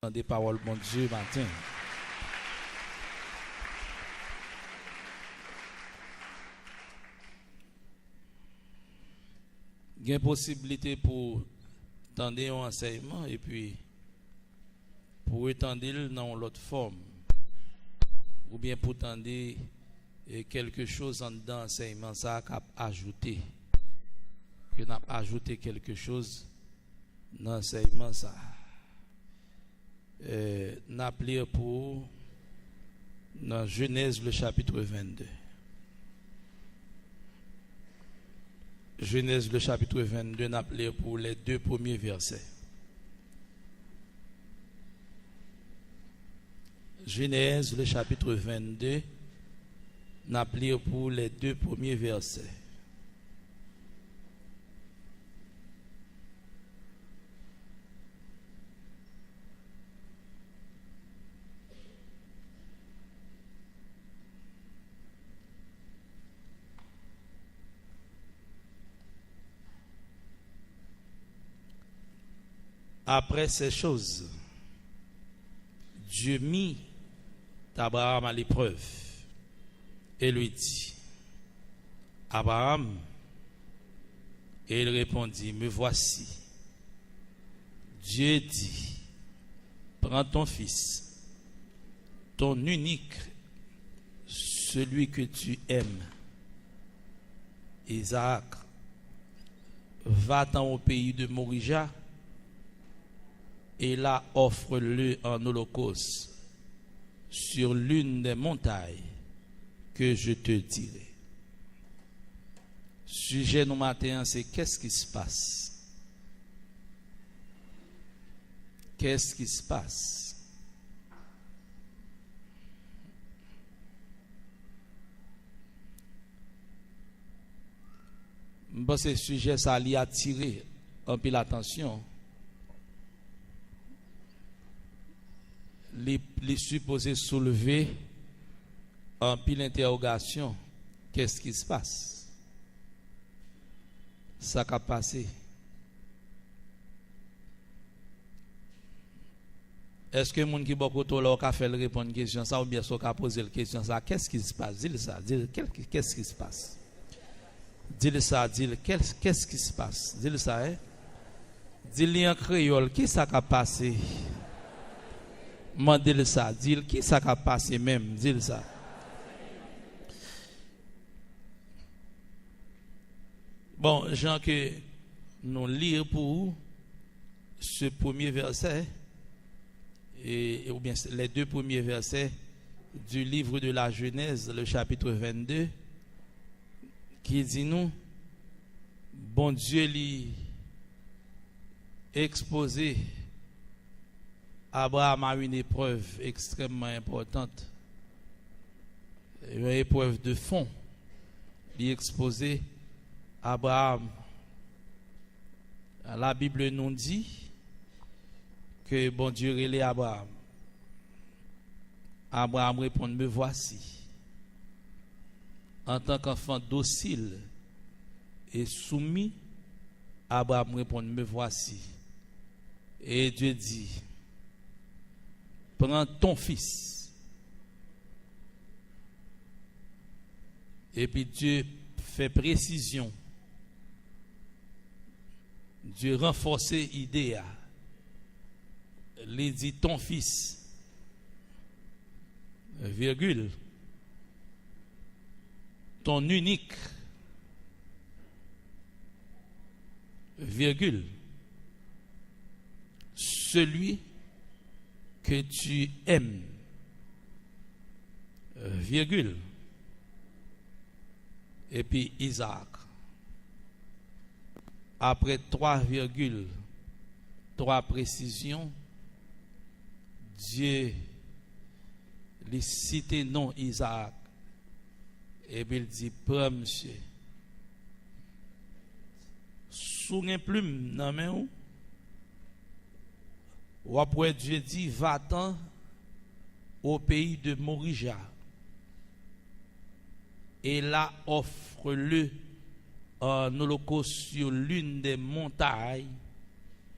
Dans des paroles, mon Dieu, matin. Il y a une possibilité pour tendre un enseignement et puis pour étendre dans l'autre forme. Ou bien pour tendre quelque chose en dedans enseignement, ça a ajouté. Que n'a ajouté quelque chose dans l'enseignement, ça. N'a appelé pour dans Genèse le chapitre 22. Genèse le chapitre 22 n'a appelé pour les deux premiers versets. Genèse le chapitre 22 n'a appelé pour les deux premiers versets. Après ces choses, Dieu mit Abraham à l'épreuve et lui dit, Abraham, et il répondit, me voici. Dieu dit, prends ton fils, ton unique, celui que tu aimes, Isaac, va-t'en au pays de Morija, et là offre-le en holocauste sur l'une des montagnes que je te dirai. Sujet nous matin, c'est qu'est-ce qui se passe? Qu'est-ce qui se passe? Bon, ce sujet, ça a attiré un peu l'attention. Les supposés soulever en pile interrogation. Qu'est-ce qui se passe? Ça a passé. Est-ce que les gens qui beaucoup de temps ont fait répondre à une question ça ou bien ceux qui ont posé la question ça? Qu'est-ce qui se passe? Dis-le ça. Qu'est-ce qui se passe? Dis-le ça. Dis-le. Qu'est-ce qui se passe? Dis-le ça. Hein? Dis-le en créole. Qui ça a passé? Mandez-le ça, dis-le, qui ça a passé même, dis-le ça. Bon, Jean, que nous lire pour ce premier verset, ou bien les deux premiers versets du livre de la Genèse, le chapitre 22, qui dit nous, bon Dieu lui exposé Abraham a une épreuve extrêmement importante, une épreuve de fond. Il est exposé Abraham. La Bible nous dit que bon Dieu relève Abraham. Abraham répond, me voici. En tant qu'enfant docile et soumis, Abraham répond, me voici. Et Dieu dit, prends ton fils. Et puis Dieu fait précision. Dieu renforce l'idée. Il dit ton fils, virgule, ton unique, virgule, celui que tu aimes, virgule, et puis Isaac. Après 3 virgules, 3 précisions, Dieu lui cite non Isaac, et puis il dit, prends monsieur, sous une plume, non mais où? Ou après Dieu dit, va-t'en au pays de Morija. Et là, offre-le en holocauste sur l'une des montagnes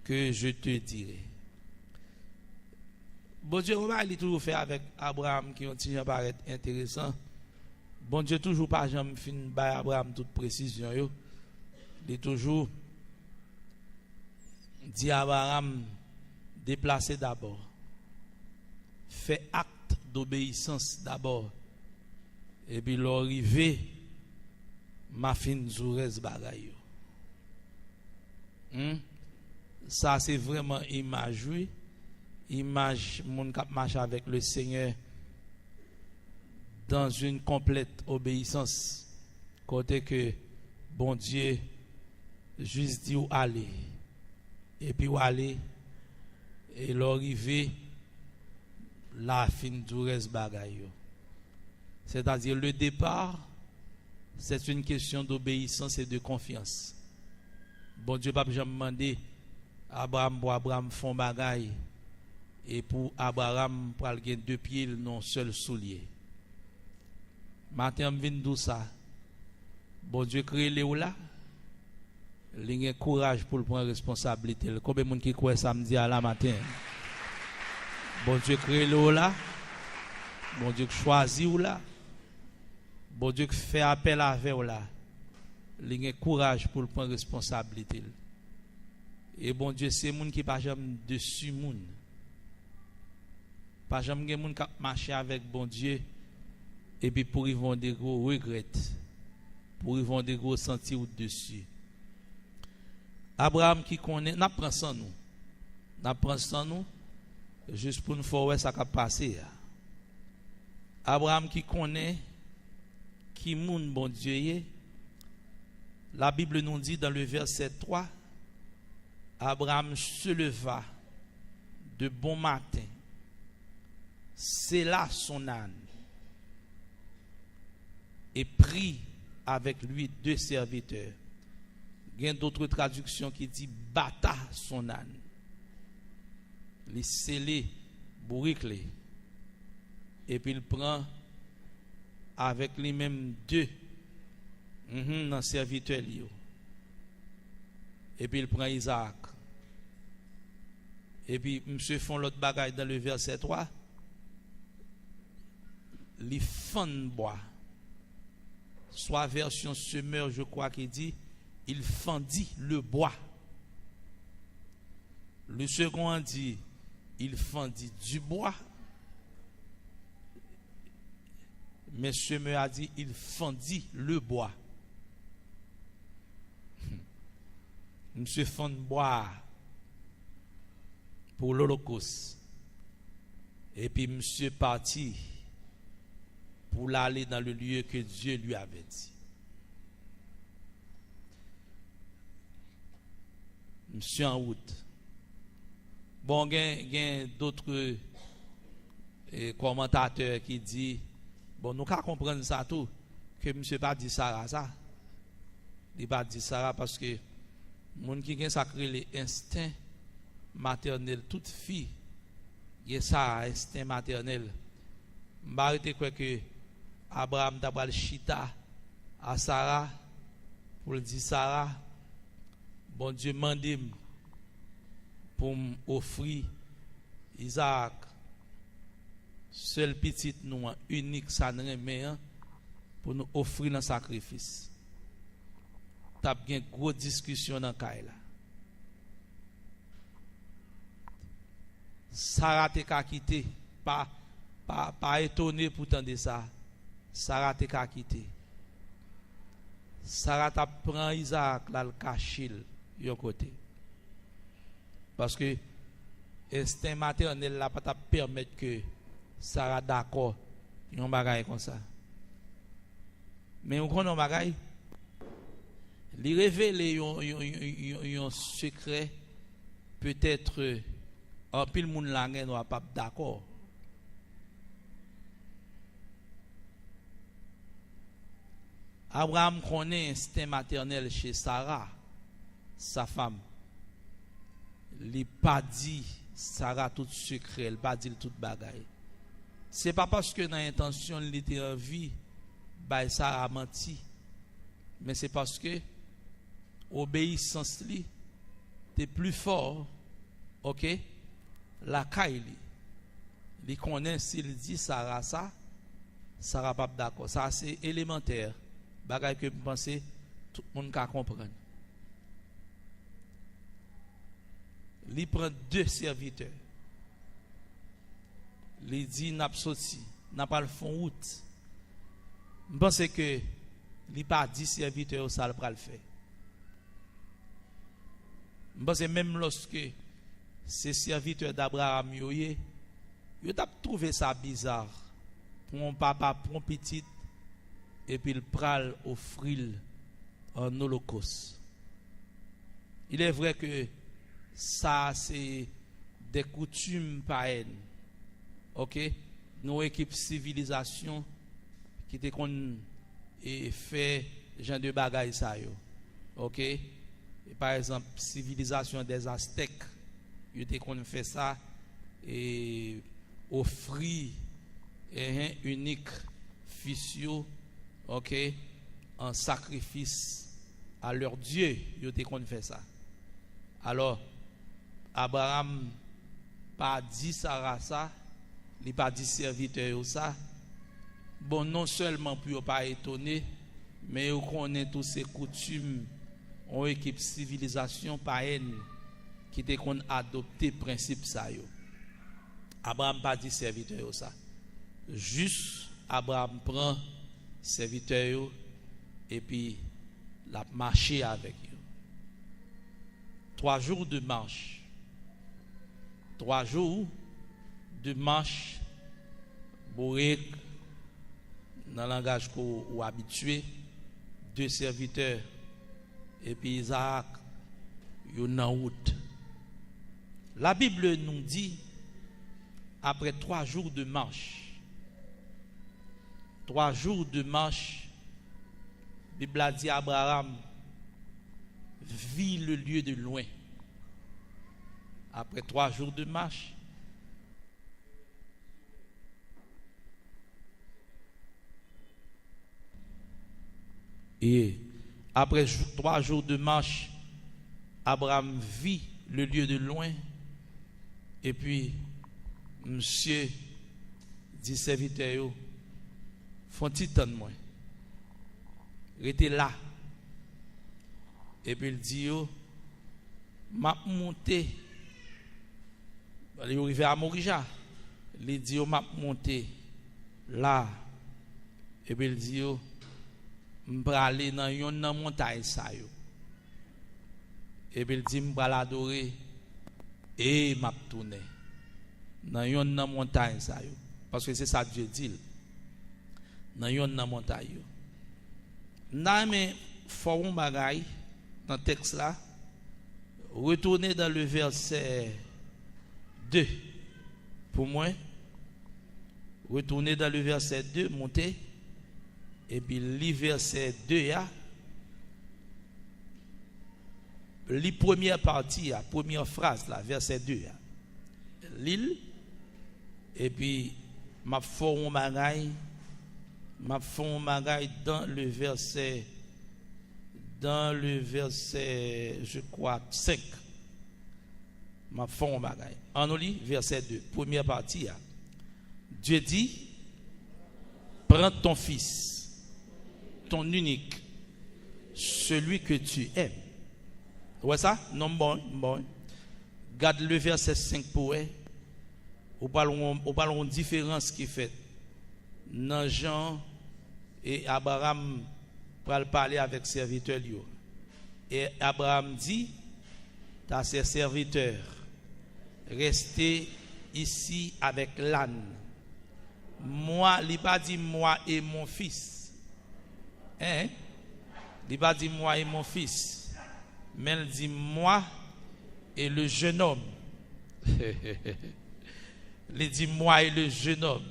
que je te dirai. Bon Dieu, il a toujours fait avec Abraham qui ont paraît intéressant. Bon Dieu, toujours pas jamais fin by Abraham toute précision. Yo. Il est toujours dit à Abraham, déplacer d'abord. Fait acte d'obéissance d'abord. Et puis l'arrivée, ma fin zourez bagay. Ça c'est vraiment image, oui. Image mon cap marche avec le Seigneur dans une complète obéissance. Côté que bon Dieu juste dit où aller. Et puis où aller et l'arrivée la fin zourez bagay. C'est-à-dire le départ, c'est une question d'obéissance et de confiance. Bon Dieu pas jamais demandé Abraham pour Abraham font bagaille et pour Abraham pour aller deux pieds non seul soulier. Matin vinn tout ça. Bon Dieu crée les ou là. Il a courage pour prendre responsabilité. Combien de monde qui croit samedi à la matin? Bon Dieu crée les ou là. Bon Dieu choisit ou là. Bon Dieu fait appel avec ou là. Il a courage pour prendre responsabilité. Et bon Dieu, c'est moun qui pas jamais dessus moun. Pas jamais moun qui marcher avec bon Dieu et puis pour ils vont des gros regrets. Pour ils vont des gros sentir dessus. Abraham qui connaît, n'a prend sans nous. N'a prend sans nous juste pour nous faire ça qui passer. Abraham qui connaît qui moun bon Dieu est. La Bible nous dit dans le verset 3, Abraham se leva de bon matin, sella son âne et prit avec lui 2 serviteurs. Il y a d'autres traductions qui disent bata son âne. Il scellé, bourriclé. Et puis il prend avec lui-même 2 dans serviteur. Et puis il prend Isaac. Et puis monsieur font l'autre bagaille dans le verset 3. Les fend bois. Soit version semeur, je crois qu'il dit, il fendit le bois. Le second dit, il fendit du bois. Mais semeur a dit, il fendit le bois. Monsieur fend bois pour l'Holocauste. Et puis monsieur parti pour aller dans le lieu que Dieu lui avait dit. Monsieur en route. Bon, il y a d'autres commentateurs qui disent, bon, nous pouvons comprendre ça tout, que monsieur pas dit Sarah ça. Il pas dit Sarah parce que moun qui gen sacré les instincts maternels, toute fille, il y a ça instinct maternel. M'arrêter quoi que Abraham d'abord chita à Sarah pour dire Sarah, bon Dieu mande pour m'offrir Isaac, seul petit nous unique ça ne pour nous offrir un sacrifice. T'as bien grosse discussion dans caille là. Sarah te ka quitté, pas étonné pour tendre ça. Sarah te ka quitté. Sarah t'a prend Isaac là le cacher yon côté. Parce que instinct maternel là pas t'a permettre que Sarah d'accord yon bagaille comme ça. Mais on connaît bagaille. Li révéler un secret peut-être en pile moun la gen ou pas d'accord. Abraham connaît instinct maternel chez Sarah, sa femme. Il pas dit Sarah tout secret, il pas dit tout bagaille. C'est pas parce que dans l'intention il était en vie, bah Sarah menti, mais c'est parce que obéissance li t'es plus fort, ok, la caille. il connaît s'il dit Sarah ça, Sarah pas d'accord. Ça c'est élémentaire. Bagay que je pense tout le monde peut comprendre. Il prend deux serviteurs. Il dit n'a pas sorti, n'a pas le fond route. Je pense que il pas dit serviteur ça le faire. Je pense même lorsque ces serviteurs d'Abraham yoye, ils ont trouvé ça bizarre. Pour un papa, pour un petit, et puis il pral offrir un holocauste. Il est vrai que ça c'est des coutumes païennes. OK? Nos équipes civilisation qui te kon et fait genre de bagaille ça yo. OK? Et par exemple, civilisation des Aztèques, ils te kon fait ça et offrir unique fils yo, OK, en sacrifice à leur Dieu, ils te kon fait ça. Alors Abraham pas dit Sarah ça, il pas dit serviteur ça. Bon, non seulement pour pas étonner, mais il connaît toutes ces coutumes en équipe civilisation païenne qui te qu'on adopté principe ça yo. Abraham pas dit serviteur ça. Juste Abraham prend serviteur yo et puis l'a marché avec eux. 3 jours de marche. 3 jours de marche bourré dans le langage qu'on habitué, 2 serviteurs et puis Isaac yon en route. La Bible nous dit après 3 jours de marche, 3 jours de marche, la Bible a dit Abraham vit le lieu de loin. Après 3 jours de marche, et après 3 jours de marche, Abraham vit le lieu de loin. Et puis, monsieur dit serviteur, font-il temps de moi? Restez là. Et puis il dit, m'a monté. Il est arrivé à Morija. Il dit, m'a monté là. Et puis il dit, m'bra aller dans une montagne ça yo. Et puis il dit m'bra l'adorer et m'a tourner dans une montagne ça yo, parce que c'est ça Dieu dit dans une montagne yo. N'a mais faut un bagay dans texte là, retourner dans le verset 2 pour moi, retourner dans le verset 2, monter. Et puis, le verset 2, la première partie, la première phrase, là, verset 2. L'île, et puis, m'a fait un magaï dans le verset, je crois, 5. M'a fait un magaï. En lit, verset 2, première partie. Dieu dit, prends ton fils, ton unique, celui que tu aimes. Ouais ça? Non, bon. Garde le verset 5 pour eux. Ou parlons différence qui fait. Dans Jean et Abraham pour parler avec serviteur. Et Abraham dit, à ses serviteurs, restez ici avec l'âne. Moi, il n'a pas dit moi et mon fils. Il n'a pas dit moi et mon fils, mais il dit moi et le jeune homme. Il dit moi et le jeune homme.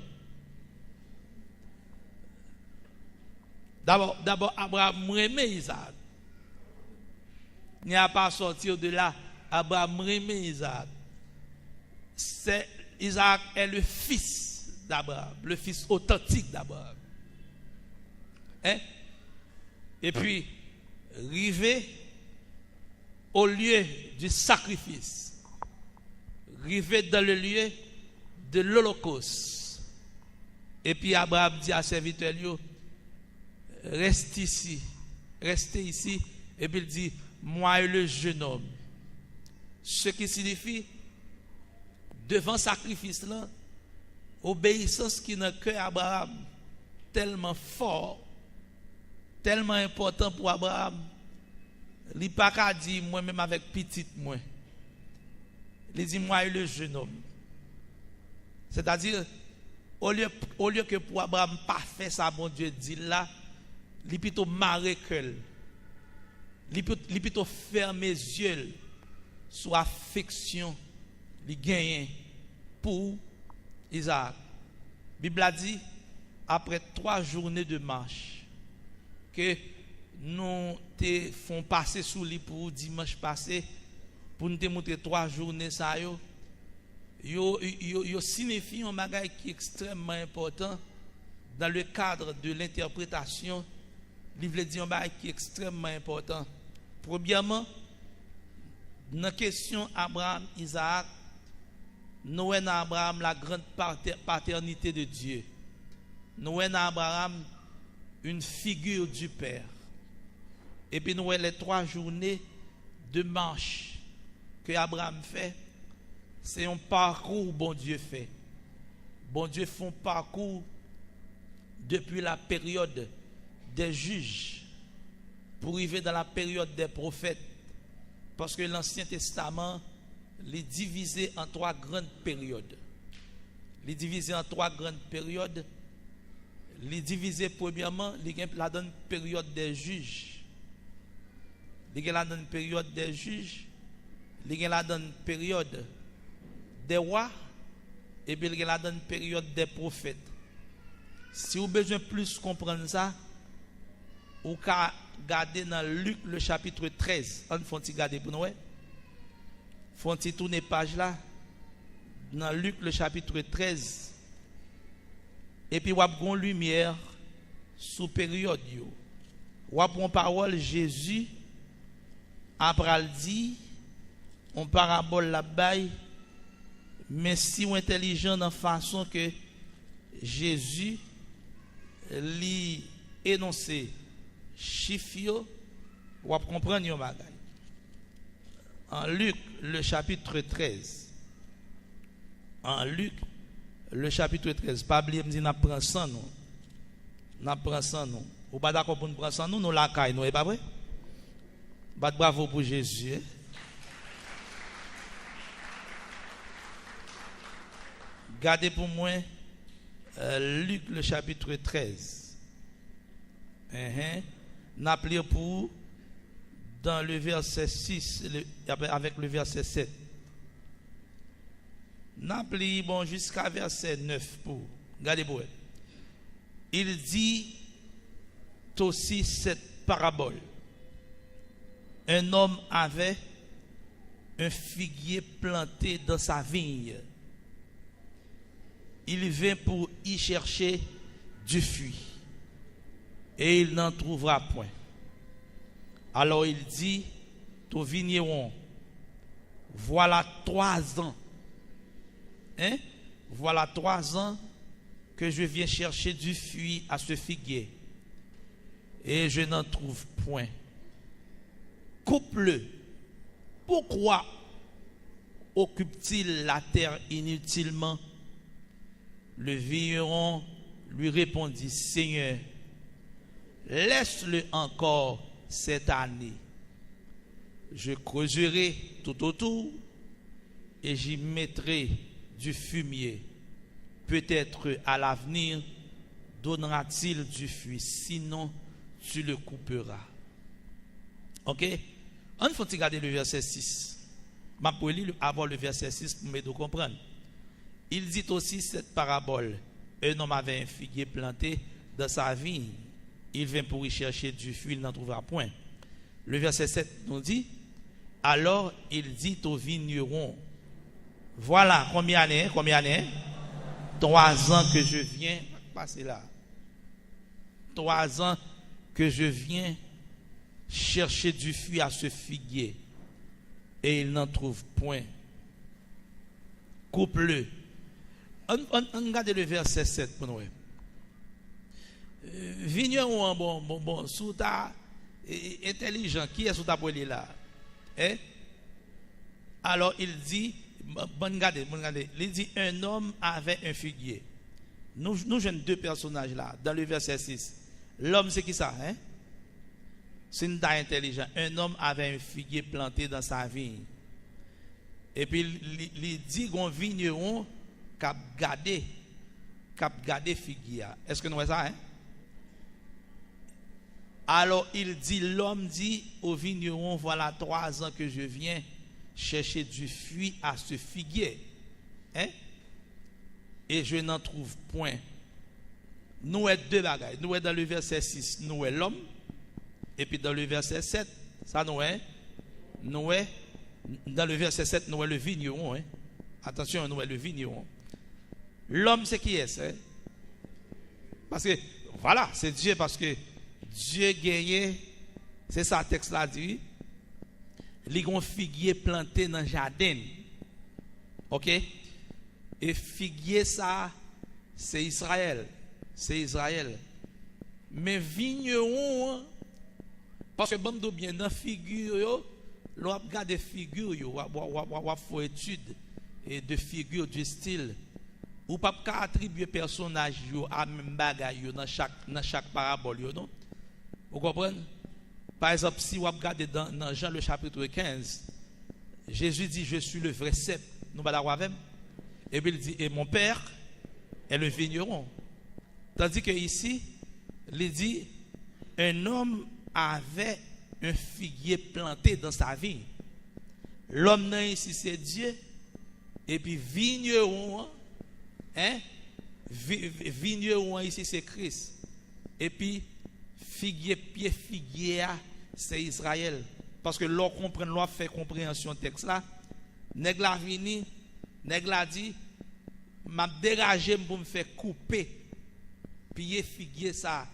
D'abord, Abraham remet Isaac. Il n'y a pas sorti de là. Abraham remet Isaac. Isaac est le fils d'Abraham, le fils authentique d'Abraham. Et puis, rivé au lieu du sacrifice, rivé dans le lieu de l'Holocauste. Et puis Abraham dit à serviteur, restez ici. Et puis il dit, moi et le jeune homme. Ce qui signifie, devant sacrifice là, obéissance qui n'a que Abraham, tellement fort, tellement important pour Abraham. Il n'a pas qu'à dire moi-même avec petite moi. Il dit moi et le jeune homme. C'est-à-dire, au lieu que pour Abraham pas faire ça, bon Dieu dit là, il plutôt marrer que il plutôt fermer les yeux sur l'affection qu'il gagne pour Isaac. La Bible a dit, après 3 journées de marche, que nous te font passer sous lui pour dimanche passé, pour nous te montrer 3 journées, ça yo signifie un bagage qui est extrêmement important dans le cadre de l'interprétation. Il veut dire un bagage qui est extrêmement important. Premièrement, dans la question Abraham, Isaac, nous voyons dans Abraham la grande paternité de Dieu. Nous voyons dans Abraham une figure du Père. Et puis nous voyons les 3 journées de marche que Abraham fait. C'est un parcours bon Dieu fait. Bon Dieu fait un parcours depuis la période des juges pour arriver dans la période des prophètes. Parce que l'Ancien Testament est divisé en 3 grandes périodes. Il est divisé en 3 grandes périodes. Il est divisé premièrement, il y a la période des juges. Il y a la période des juges. Il y a la période des rois. Et puis il y a la période des prophètes. Si vous avez besoin de plus comprendre ça, vous pouvez regarder dans Luc le chapitre 13. On faut regarder pour nous. Faut tourner page là. Dans Luc le chapitre 13. Et puis vous avez une lumière sous période. Vous avez une parole Jésus après dit on parabole là-bas. Mais si vous êtes intelligent dans la façon que Jésus lui énoncé chiffre, vous allez comprendre yon bagay. En Luc, le chapitre 13. En Luc, le chapitre 13. Pas oublier me dire n'a prend ça nous. N'a prend ça nous. Ou pas d'accord pour nous prendre ça nous la caille nous, est pas vrai? Bat bravo pour Jésus. Hein? Gardez pour moi Luc le chapitre 13. N'appelez pour dans le verset 6 avec le verset 7. N'appelez bon jusqu'à verset 9 pour. Regardez pour elle. Il dit aussi cette parabole. Un homme avait un figuier planté dans sa vigne. Il vint pour y chercher du fruit. Et il n'en trouvera point. Alors il dit au vigneron, voilà 3 ans. Voilà 3 ans que je viens chercher du fruit à ce figuier. Et je n'en trouve point. Coupe-le. Pourquoi occupe-t-il la terre inutilement? Le vigneron lui répondit, Seigneur, laisse-le encore cette année. Je creuserai tout autour et j'y mettrai du fumier. Peut-être à l'avenir donnera-t-il du fruit, sinon tu le couperas. Ok? On faut regarder le verset 6. Je vais lire avant le verset 6 pour m'aider à comprendre. Il dit aussi cette parabole. Un homme avait un figuier planté dans sa vigne. Il vint pour y chercher du fruit, il n'en trouvera point. Le verset 7 nous dit, alors il dit au vigneron, voilà combien d'années 3 ans que je viens passer là. 3 ans que je viens chercher du fruit à ce figuier et il n'en trouve point. Coupe-le. on regarde le verset 7 pour nous. Vigneron, bon, sous ta intelligent, qui est sous ta poêle là? Alors il dit, regardez, il dit un homme avait un figuier. Nous jeunes deux personnages là, dans le verset 6. L'homme, c'est qui ça? C'est une taille intelligent. Un homme avait un figuier planté dans sa vigne. Et puis il dit qu'on vigneron cap garder figuier. Est-ce que nous voyons ça? Alors l'homme dit au vigneron, voilà 3 ans que je viens chercher du fruit à ce figuier. Et je n'en trouve point. Nous sommes deux bagages. Nous sommes dans le verset 6, nous sommes l'homme. Et puis dans le verset 7, ça nous est. Dans le verset 7, nous sommes le vigneron. Attention, nous sommes le vigneron. L'homme, c'est qui est? Parce que, voilà, c'est Dieu, parce que Dieu gagne, c'est ça le texte là dit. Les grands figuiers plantés dans le jardin. Ok? Et figuier ça, c'est Israël. C'est Israël. Mais vigneron, parce que bon bien dans figure, l'on regarde des figures, on fait étude et de figures du style. Ou pas attribuer personnage à même bagaille dans chaque parabole, non? Vous comprenez? Par exemple, si vous regardez dans Jean le chapitre 15, Jésus dit, je suis le vrai cep. Nous allons voir avec. Et puis il dit, et mon père est le vigneron. Tandis que ici, il dit, un homme avait un figuier planté dans sa vigne. L'homme ici, c'est Dieu. Et puis vigneron, vigneron ici, c'est Christ. Et puis pied figuier, c'est Israël. Parce que l'on comprend, l'on fait compréhension texte là. Nèg la vini, nèg la dit, m'a dérangé pour me faire couper pied figuier ça.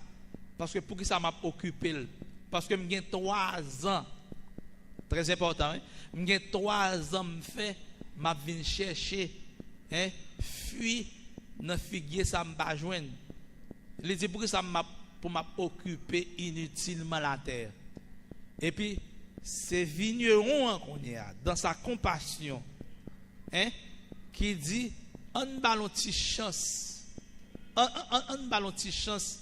Parce que pour qui ça m'a occupé? Parce que j'ai 3 ans. Très important, j'ai 3 ans me fait, m'a vinn chercher fuit dans figuier ça m'a joindre. Il dit pour que ça m'a pour m'occuper inutilement la terre. Et puis c'est vigneron qu'on y a dans sa compassion, qui dit on ballon petite chance, on ballon petite chance,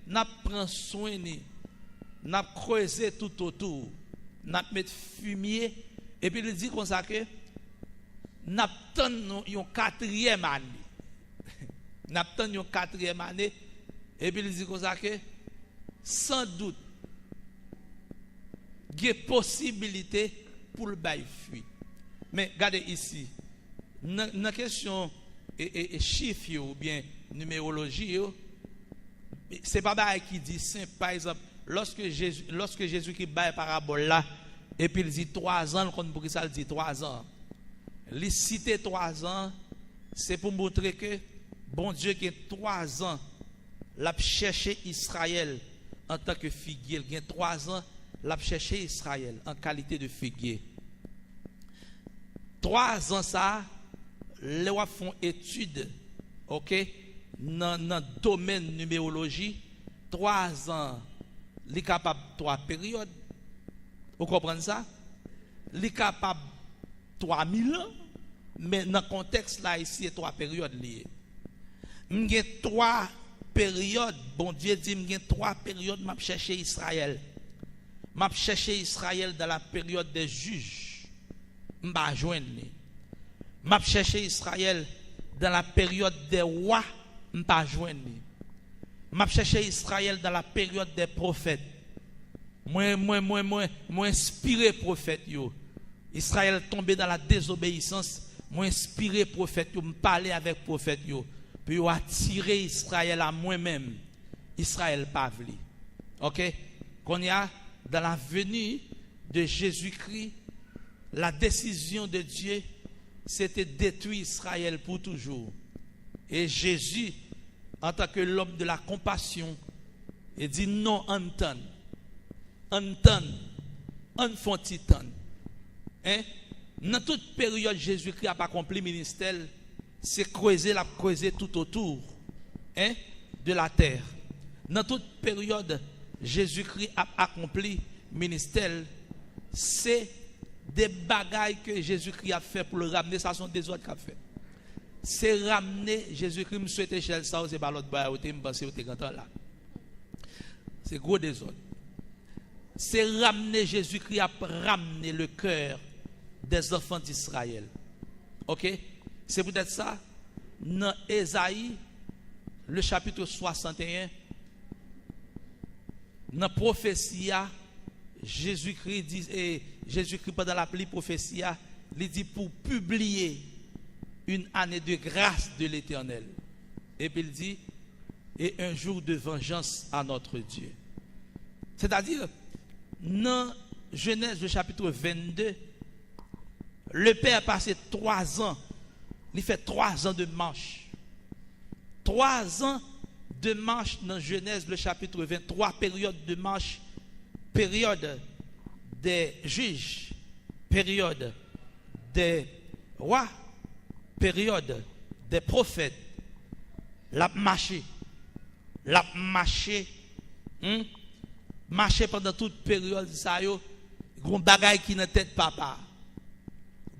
n'a prend soin ni, n'a creusé tout autour, n'a mettre fumier, et puis il dit comme ça que n'a attend une 4e année, n'a attend une 4e année. Et puis il dit comme ça que sans doute il y a possibilité pour le bail fuir. Mais regardez ici, dans la question chiffre ou bien numérologie, ce n'est pas bail qui dit simple. Par exemple, lorsque Jésus qui bail parabole là, et puis il dit 3 ans, pour ça il dit 3 ans. Il cite 3 ans, c'est pour montrer que bon Dieu qui a 3 ans. L'a cherché Israël en tant que figuier. Il y a 3 ans, l'a cherché Israël en qualité de figuier. 3 ans ça, les gens font étude, ok, dans le domaine numérologie. 3 ans, il est capable de 3 périodes. Vous comprenez ça? Il est capable de 3000 ans, mais dans le contexte là, ici, il y a 3 périodes liées. Il y a 3 période, bon Dieu dit, il y a 3 périodes, m'a cherché Israël. M'a cherché Israël dans la période des juges. M'a joindre. M'a cherché Israël dans la période des rois. M'a joindre. M'a cherché Israël dans la période des prophètes. Moi inspiré prophète yo. Israël tombé dans la désobéissance. Moi inspiré prophète yo, me parler avec prophète yo. Puis il a attiré Israël à moi-même. Israël pas vli. OK? Qu'on y a dans la venue de Jésus-Christ, la décision de Dieu, c'était détruire Israël pour toujours. Et Jésus, en tant que l'homme de la compassion, il dit non, on font titan. Dans toute période, Jésus-Christ n'a pas accompli le ministère. c'est creuser tout autour de la terre. Dans toute période, Jésus-Christ a accompli ministère. C'est des bagailles que Jésus-Christ a fait pour le ramener. Ça sont des autres qui a fait. C'est ramener Jésus-Christ. Je souhaite échelle ça, c'est pas l'autre bagaille. Je pense que c'est là. C'est gros des autres. C'est ramener Jésus-Christ à ramener le cœur des enfants d'Israël. Ok? C'est peut-être ça. Dans Ésaïe, le chapitre 61, dans la prophétie, Jésus-Christ dit, et Jésus-Christ pendant la prophétie, il dit pour publier une année de grâce de l'Éternel. Et puis il dit, et un jour de vengeance à notre Dieu. C'est-à-dire, dans Genèse, le chapitre 22, le Père a passé 3 ans, il fait 3 ans de marche. 3 ans de marche dans Genèse, le chapitre 23, période de marche, période des juges, période des rois, période des prophètes. L'a marché, marché pendant toute période, ça yo, gon bagay qui dans tête papa.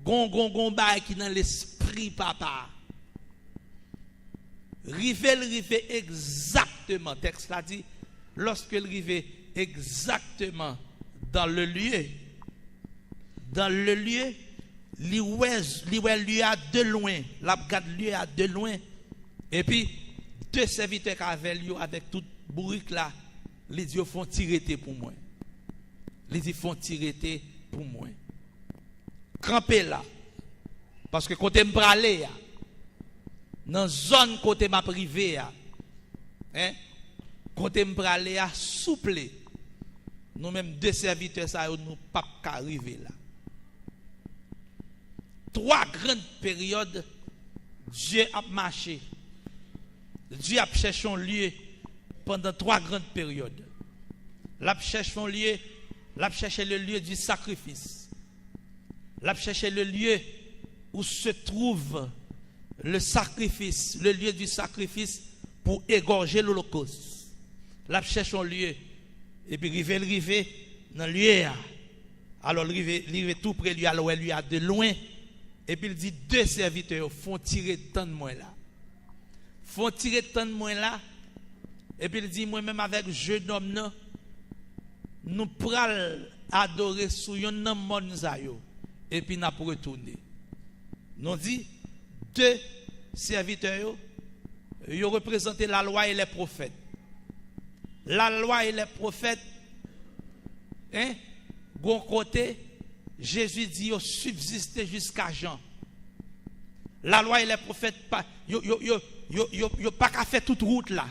Gon bagay qui dans l'esprit papa. Rive exactement, texte là dit, lorsque il rive exactement dans le lieu, li lui à de loin, la regarde lui à de loin, et puis 2 serviteurs qui avaient lui avec toute bourrique là, les dieux font tirer pour moi. Les dieux font tirer pour moi. Camper là, parce que côté me praler dans zone côté ma privé côté me praler souple. Nous même 2 serviteurs ça nous pas arriver là. 3 grandes périodes Dieu a marché. Dieu a cherché un lieu pendant 3 grandes périodes. L'a cherché un lieu, l'a cherché le lieu du sacrifice. L'a cherché le lieu où se trouve le sacrifice, le lieu du sacrifice pour égorger l'Holocauste. L'a cherché un lieu et puis rivé dans le lieu. Alors rivé tout près lui, alors lui a de loin. Et puis il dit 2 serviteurs font tirer tant de moi là. Font tirer tant de moi là. Et puis il dit moi-même avec jeune homme là, nous pral adorer sous yon nan mon zayo et puis n'a pour retourner. Nous dit 2 serviteurs yo représenté la loi et les prophètes. La loi et les prophètes gon côté Jésus dit yo subsister jusqu'à Jean. La loi et les prophètes pas yo pas qu'à faire toute route là.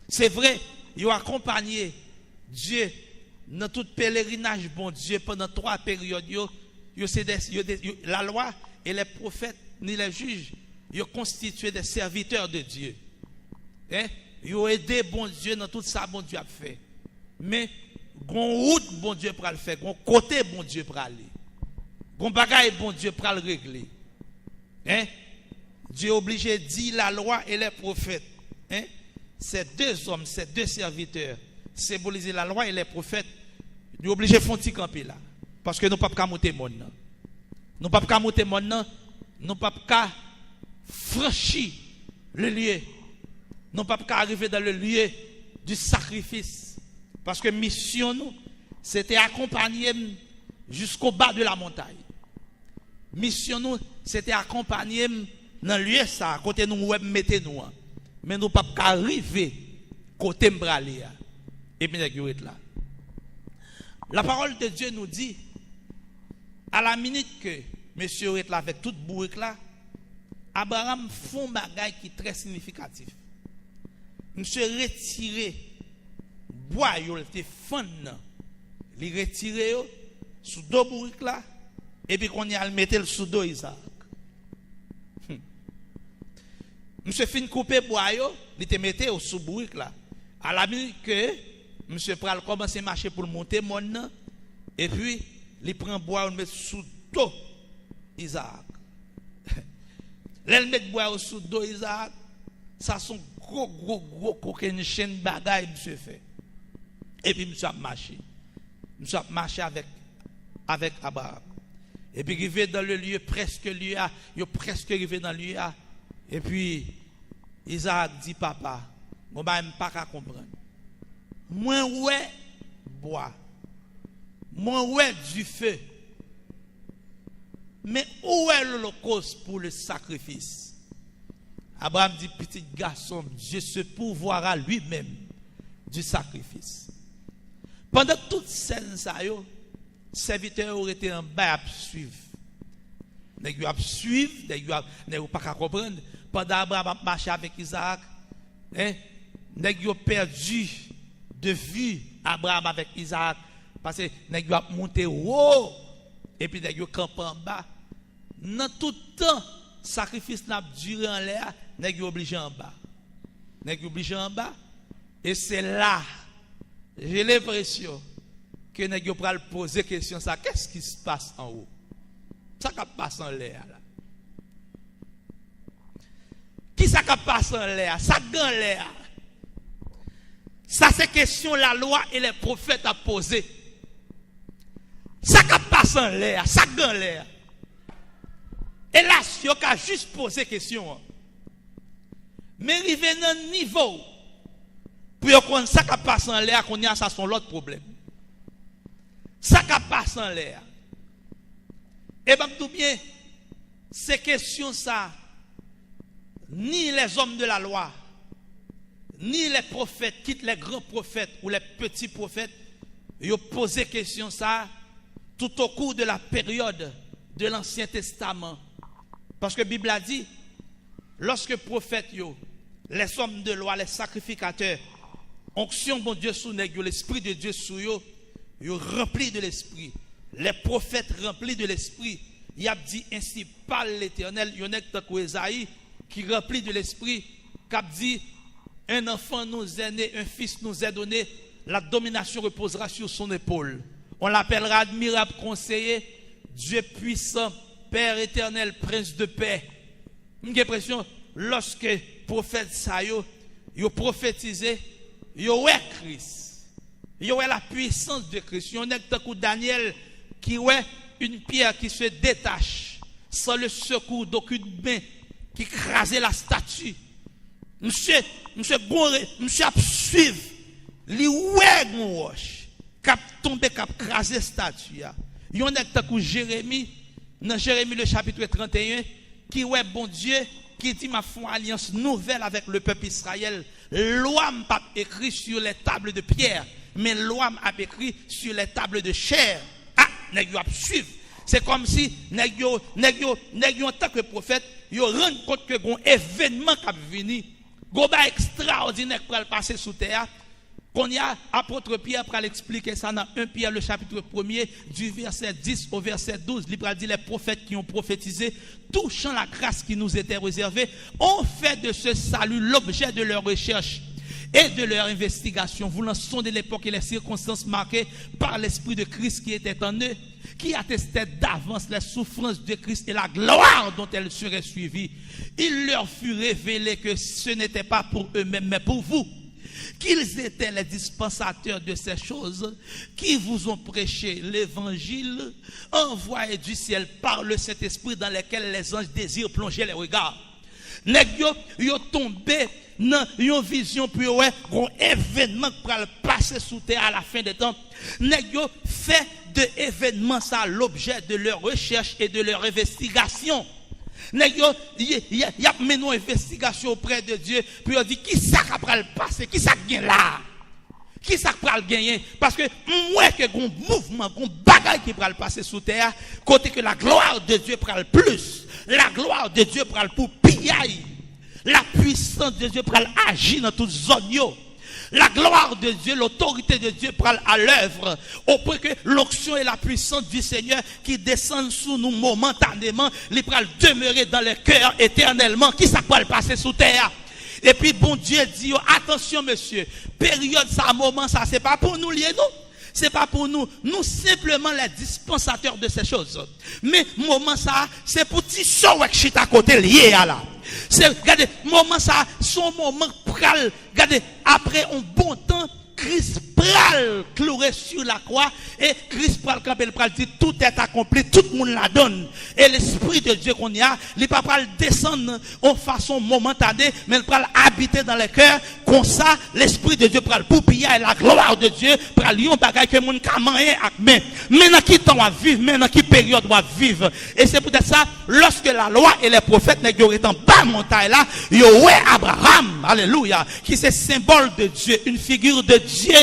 C'est vrai, yo accompagné Dieu dans tout pèlerinage bon Dieu pendant 3 périodes la loi et les prophètes ni les juges ils ont constitué des serviteurs de Dieu. Ils ont aidé bon Dieu dans tout ça bon Dieu a fait. Mais gon route bon Dieu pour le faire, gon côté bon Dieu pour aller. Gon bagaille bon Dieu pour le régler. Dieu obligé dit la loi et les prophètes. Ces 2 hommes, ces 2 serviteurs symboliser la loi et les prophètes, nous obligés font camper là parce que nous pas qu'à monter monde. Nous pas qu'à monter monde, nous pas qu'à franchir le lieu. Nous pas qu'à arriver dans le lieu du sacrifice parce que mission nous c'était accompagner jusqu'au bas de la montagne. Mission nous c'était accompagner dans le lieu ça côté nous mettez nous. Mais nous pas qu'à arriver côté m'bralé. Et puis là. La parole de Dieu nous dit, à la minute que monsieur est là avec toute bourrique là, Abraham font bagay qui est très significatif. Monsieur retiré bois yo te fan, li retiré yo sous 2 bourrique là et puis qu'on y a le mettre sous 2 Isaac. Monsieur fin couper bois yo, li te mettre sous bourrique là. À la minute que monsieur pral commencer marcher pour monter mon et puis il prend bois on met sous dos Isaac. L'elle met boire sous dos Isaac, ça sont gros coquin chaîne bagaille monsieur fait. Et puis monsieur a marché. Monsieur a marché avec Abraham. Et puis arrivé dans le lieu presque arrivé dans le lieu. Et puis Isaac dit papa, moi même pas qu'à comprendre. Moi ouais bois. Moi ouais du feu. Mais où est l'holocauste pour le sacrifice? Abraham dit, petit garçon, Dieu se pourvoira lui-même du sacrifice. Pendant toute scène, serviteur aurait été en bas à suivre. Nèg yo a suivre, nèg yo pas comprendre. Pendant Abraham a marché avec Isaac, nèg yo perdu de vue Abraham avec Isaac parce que nèg yo a monté haut et puis nèg yo campé en bas. Dans tout temps sacrifice n'a duré en l'air, nèg yo obligé en bas. Nèg yo obligé en bas et c'est là j'ai l'impression que nèg yo pral poser question ça, qu'est-ce qui se passe en haut? Ça qui passe en l'air là. Qui ça qui passe en l'air? Ça dans l'air. Ça c'est question la loi et les prophètes a posé. Ça qui passe en l'air, ça dans l'air. Et là, si on a juste posé question. Mais arrivé dans un niveau pour qu'on ça qui passe en l'air, qu'on y a ça son l'autre problème. Ça qui passe en l'air. Et bien tout bien, ces questions ça, ni les hommes de la loi, ni les prophètes, quitte les grands prophètes ou les petits prophètes, ils ont posé question ça tout au cours de la période de l'Ancien Testament. Parce que la Bible a dit, lorsque les prophètes, les hommes de loi, les sacrificateurs, onction bon Dieu sous nèg, l'esprit de Dieu sous yo, remplis de l'esprit. Les prophètes remplis de l'esprit, il a dit ainsi parle l'Éternel, il y a un Esaïe qui remplit de l'esprit, qui a dit un enfant nous est né, un fils nous est donné, la domination reposera sur son épaule. On l'appellera admirable conseiller, Dieu puissant, Père éternel, prince de paix. J'ai l'impression, lorsque le prophète Sayo, il prophétisé, il ouais Christ. Il ouais la puissance de Christ. Il y a un Daniel qui ouais une pierre qui se détache sans le secours d'aucune main qui crasait la statue. Monsieur a suivi, li ouais roche, cap tombé cap craser la statue. Il y a un Jérémie, dans Jérémie le chapitre 31, qui ouais bon Dieu, qui dit m'a fait une alliance nouvelle avec le peuple Israël. Loi m'a pas écrit sur les tables de pierre, mais loi m'a écrit sur les tables de chair. Ah, nèg yo a suivre. C'est comme si nèg yo en tant que prophète, yo rend compte que gon événement qui va venir, gon ba extraordinaire pour le passer sous terre. Qu'on y a apôtre Pierre pour l'expliquer ça dans 1 Pierre le chapitre 1er du verset 10 au verset 12. Il dit les prophètes qui ont prophétisé touchant la grâce qui nous était réservée ont fait de ce salut l'objet de leur recherche et de leur investigation, voulant sonder l'époque et les circonstances marquées par l'esprit de Christ qui était en eux, qui attestait d'avance les souffrances de Christ et la gloire dont elles seraient suivies. Il leur fut révélé que ce n'était pas pour eux-mêmes mais pour vous, qu'ils étaient les dispensateurs de ces choses, qui vous ont prêché l'évangile envoyé du ciel par le Saint-Esprit dans lequel les anges désirent plonger les regards. Nèg yo tombé dans une vision pour un événement qui va passer sous terre à la fin des temps. Nèg yo fait de événements ça l'objet de leur recherche et de leur investigation. Nèg yo y a mené une investigation auprès de Dieu puis on dit qui ça qui va le passer, qui ça gagne là, qui ça va le gagner parce que moi que gon mouvement gon bagaille qui va le passer sous terre côté que la gloire de Dieu prend le plus, la gloire de Dieu prend pour piller, la puissance de Dieu prend agir dans toute zone yo. La gloire de Dieu, l'autorité de Dieu prend à l'œuvre au point que l'onction et la puissance du Seigneur qui descendent sous nous momentanément, les prend demeurer dans le cœur éternellement. Qui ça peut le passer sous terre? Et puis bon Dieu dit attention monsieur, période ça moment ça c'est pas pour nous lier nous. c'est pas pour nous. Nous simplement les dispensateurs de ces choses. Mais moment ça, c'est pour ti sowe chita côté lié à là. C'est regardez, moment ça, son moment pral, regardez, après un bon temps, Christ pral cloué sur la croix et Christ pral camper, pral dit tout est accompli, tout le monde la donne. Et l'esprit de Dieu qu'on y a, il pas pral descendre en façon momentanée, mais il pral habiter dans les cœurs. Comme ça, l'esprit de Dieu pral poupiller et la gloire de Dieu pral yon bagay que moun ka manger ak men. Mais dans qui temps va vivre, mais dans qui période va vivre. Et c'est peut-être ça, lorsque la loi et les prophètes n'ont en bas montagne là, yo ouais Abraham, alléluia, qui c'est symbole de Dieu, une figure de Dieu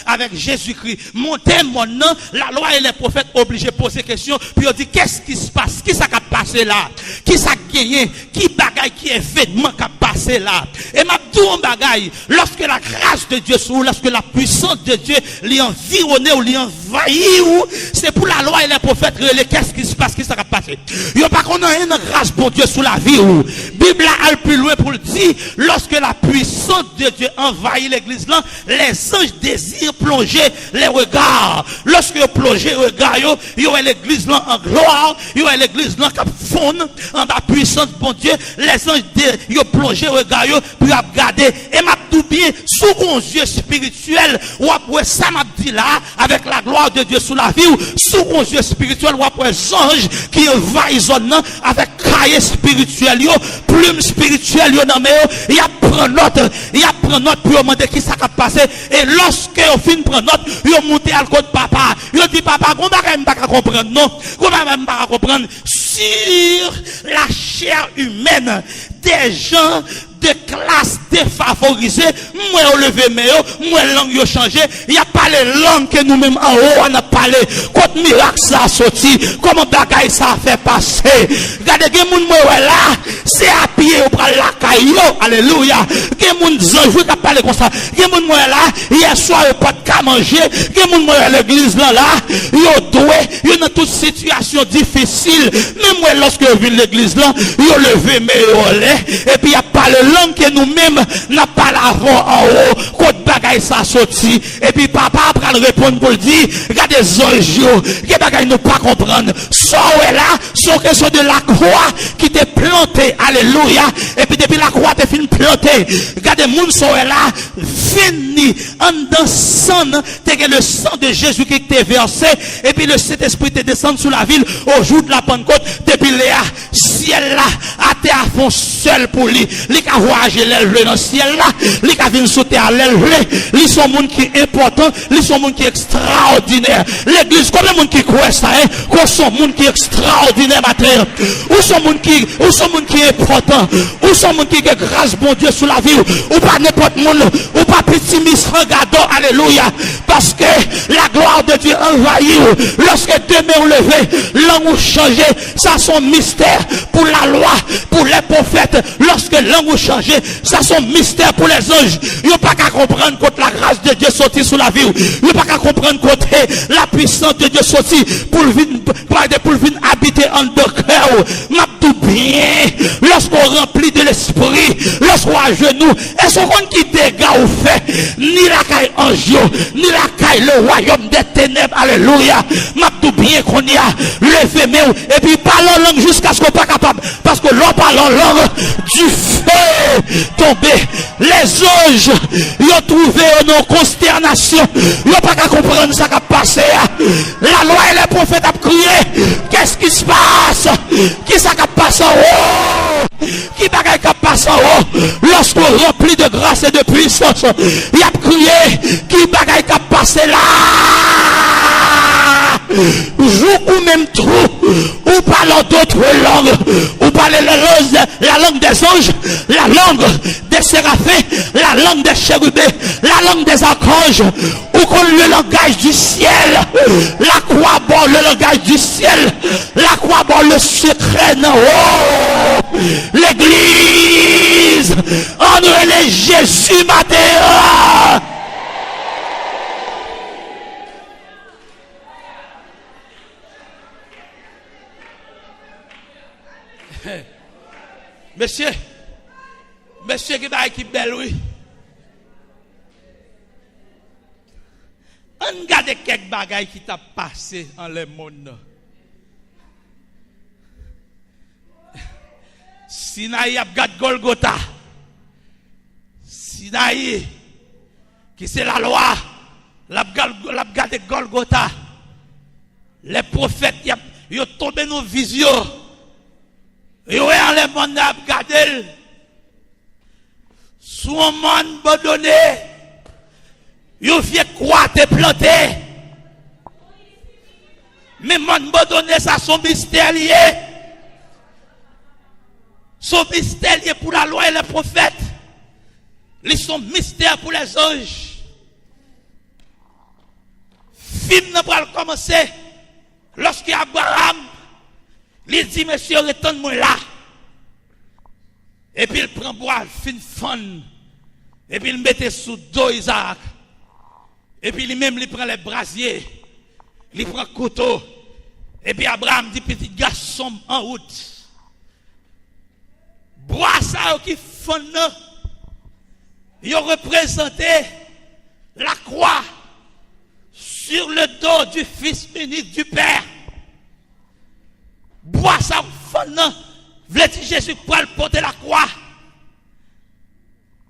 avec Jésus-Christ. Montez mon nom, la loi et les prophètes obligés de poser question, puis on dit qu'est-ce qui se passe, qui ça qui a passé là, qui ça gagné, qui bagaille, qui événement qui a passé là. Et m'a dit un bagaille, lorsque la grâce de Dieu sous, lorsque la puissance de Dieu l'y environne ou l'y envahit, c'est pour la loi et les prophètes, qu'est-ce qui se passe, qui ça qui a passé. Yo pas qu'on a une grâce pour Dieu sous la vie ou. Bible a plus loin pour le dire, lorsque la puissance de Dieu envahit l'église là, les anges désirent plonger les regards. Lorsque vous plongez les regards, vous avez l'église là en gloire, vous avez l'église là qui fond en la puissance de bon Dieu. Les anges désirent plonger les regards, puis vous regardez. Et m'a tout bien, sous vos yeux spirituels, ou après ça m'a dit là, avec la gloire de Dieu sous la vie, sous vos yeux spirituels, ou après les anges qui envahissent avec cahier spirituel, plume spirituelle, il y a prendre note, pour demander qui ça a passé. Et lorsque on finit prendre note, ils montent à côté de papa. Ils disent papa, comment on va comprendre non? Comment on va comprendre sur la chair humaine des gens de classe défavorisée, moi on levé mais moi langue yo changé, il y a pas les langues que nous mêmes en haut on a parlé, quand miracle ça a sorti, comment bagaille ça a fait passer. Regardez que moun moi là, c'est à pied au bras la caillou, alléluia. Que moun zanjou qui parler comme ça. Que moun moi là, hier soir pas de ka manger, que moun moi à l'église là yo doué, yo dans toute situation difficile, même moi lorsque je viens l'église là, yo levé mais et puis il y a pas le langue que nous-mêmes n'a pas l'avant en haut, quand bagaille ça sorti, et puis papa après répondre pour le dire, regardez les anges, que bagaille nous pas comprendre, soit là, soit que soit de la croix qui t'est planté, alléluia, et puis depuis la croix t'es fini planté, regardez moun soit là, fini, en dansant, t'es que le sang de Jésus qui t'est versé, et puis le Saint-Esprit t'est descendu sous la ville, au jour de la Pentecôte, depuis Léa, ciel là, à terre à fond seul pour lui, voyager l'élevé dans le ciel là, les qui viennent sauter à l'élevé, ils sont monde qui est important, ils sont monde qui est extraordinaire. L'église, combien de monde qui croit ça, hein? Quoi sont monde qui est extraordinaire matin? Où sont monde qui est important? Où sont monde qui est grâce bon Dieu sous la vie? Ou pas n'importe monde, ou pas petit misragado, alléluia. Parce que la gloire de Dieu envahit. Lorsque demain on levé, langue ou changé, ça son mystère pour la loi, pour les prophètes. Lorsque langue ou changé, ça son mystère pour les anges. Ils n'ont pas qu'à comprendre quand la grâce de Dieu sortit sous la vie. Ils n'ont pas qu'à comprendre quand la puissance de Dieu sortit pour venir habiter en deux cœurs. M'a tout bien. Lorsqu'on remplit de l'esprit, lorsqu'on a genoux, est-ce qu'on qui dégâts ou fait, ni la caille ange, ni la caille le royaume des ténèbres, alléluia. M'a tout bien qu'on y a levé mais et puis parlons langue jusqu'à ce qu'on pas capable, parce que l'on parle en langue du feu tombé. Les anges, ils ont trouvé nos consternations. Ils n'ont pas qu'à comprendre ça qui a passé. La loi et les prophètes ont crié. Qu'est-ce qui se passe? Qui ça qui a passé en haut? Qui bagaille qui a passé en haut? Lorsqu'on remplit de grâce et de puissance, il a crié. Qui bagaille qui a passé là? Joue ou même trop, ou parlons d'autres langues, ou parlez la langue des anges, la langue des séraphins, la langue des chérubins, la langue des archanges, ou qu'on le langage du ciel, la croix bon le langage du ciel, la croix bon le secret non haut, l'église, en est Jésus matin. Monsieur qui va qui belle oui. On regarde quelques bagailles qui t'a passé en le monde. Sinaï a gardé Golgotha. Sinaï, qui c'est la loi, l'a gardé Golgotha. Les prophètes, ils ont tombé nos visions. Ils ont le monde à garder. Sous un monde abandonné, ils ont fait quoi te planter. Mais le monde abandonné, ça son mystère lié. Son mystère lié pour la loi et les prophètes. Ils sont mystères pour les anges. Film n'a pas commencé. Lorsque Abraham, il dit, monsieur, retourne-moi là. Et puis il prend bois, fin fun. Et puis il mettait sous dos Isaac. Et puis lui-même, il prend les brasiers. Il prend le couteau. Et puis Abraham dit, petit garçon en route. Bois ça qui font, ils ont représenté la croix sur le dos du Fils unique du Père. Bois ça font, voulait dire Jésus pour porter la croix.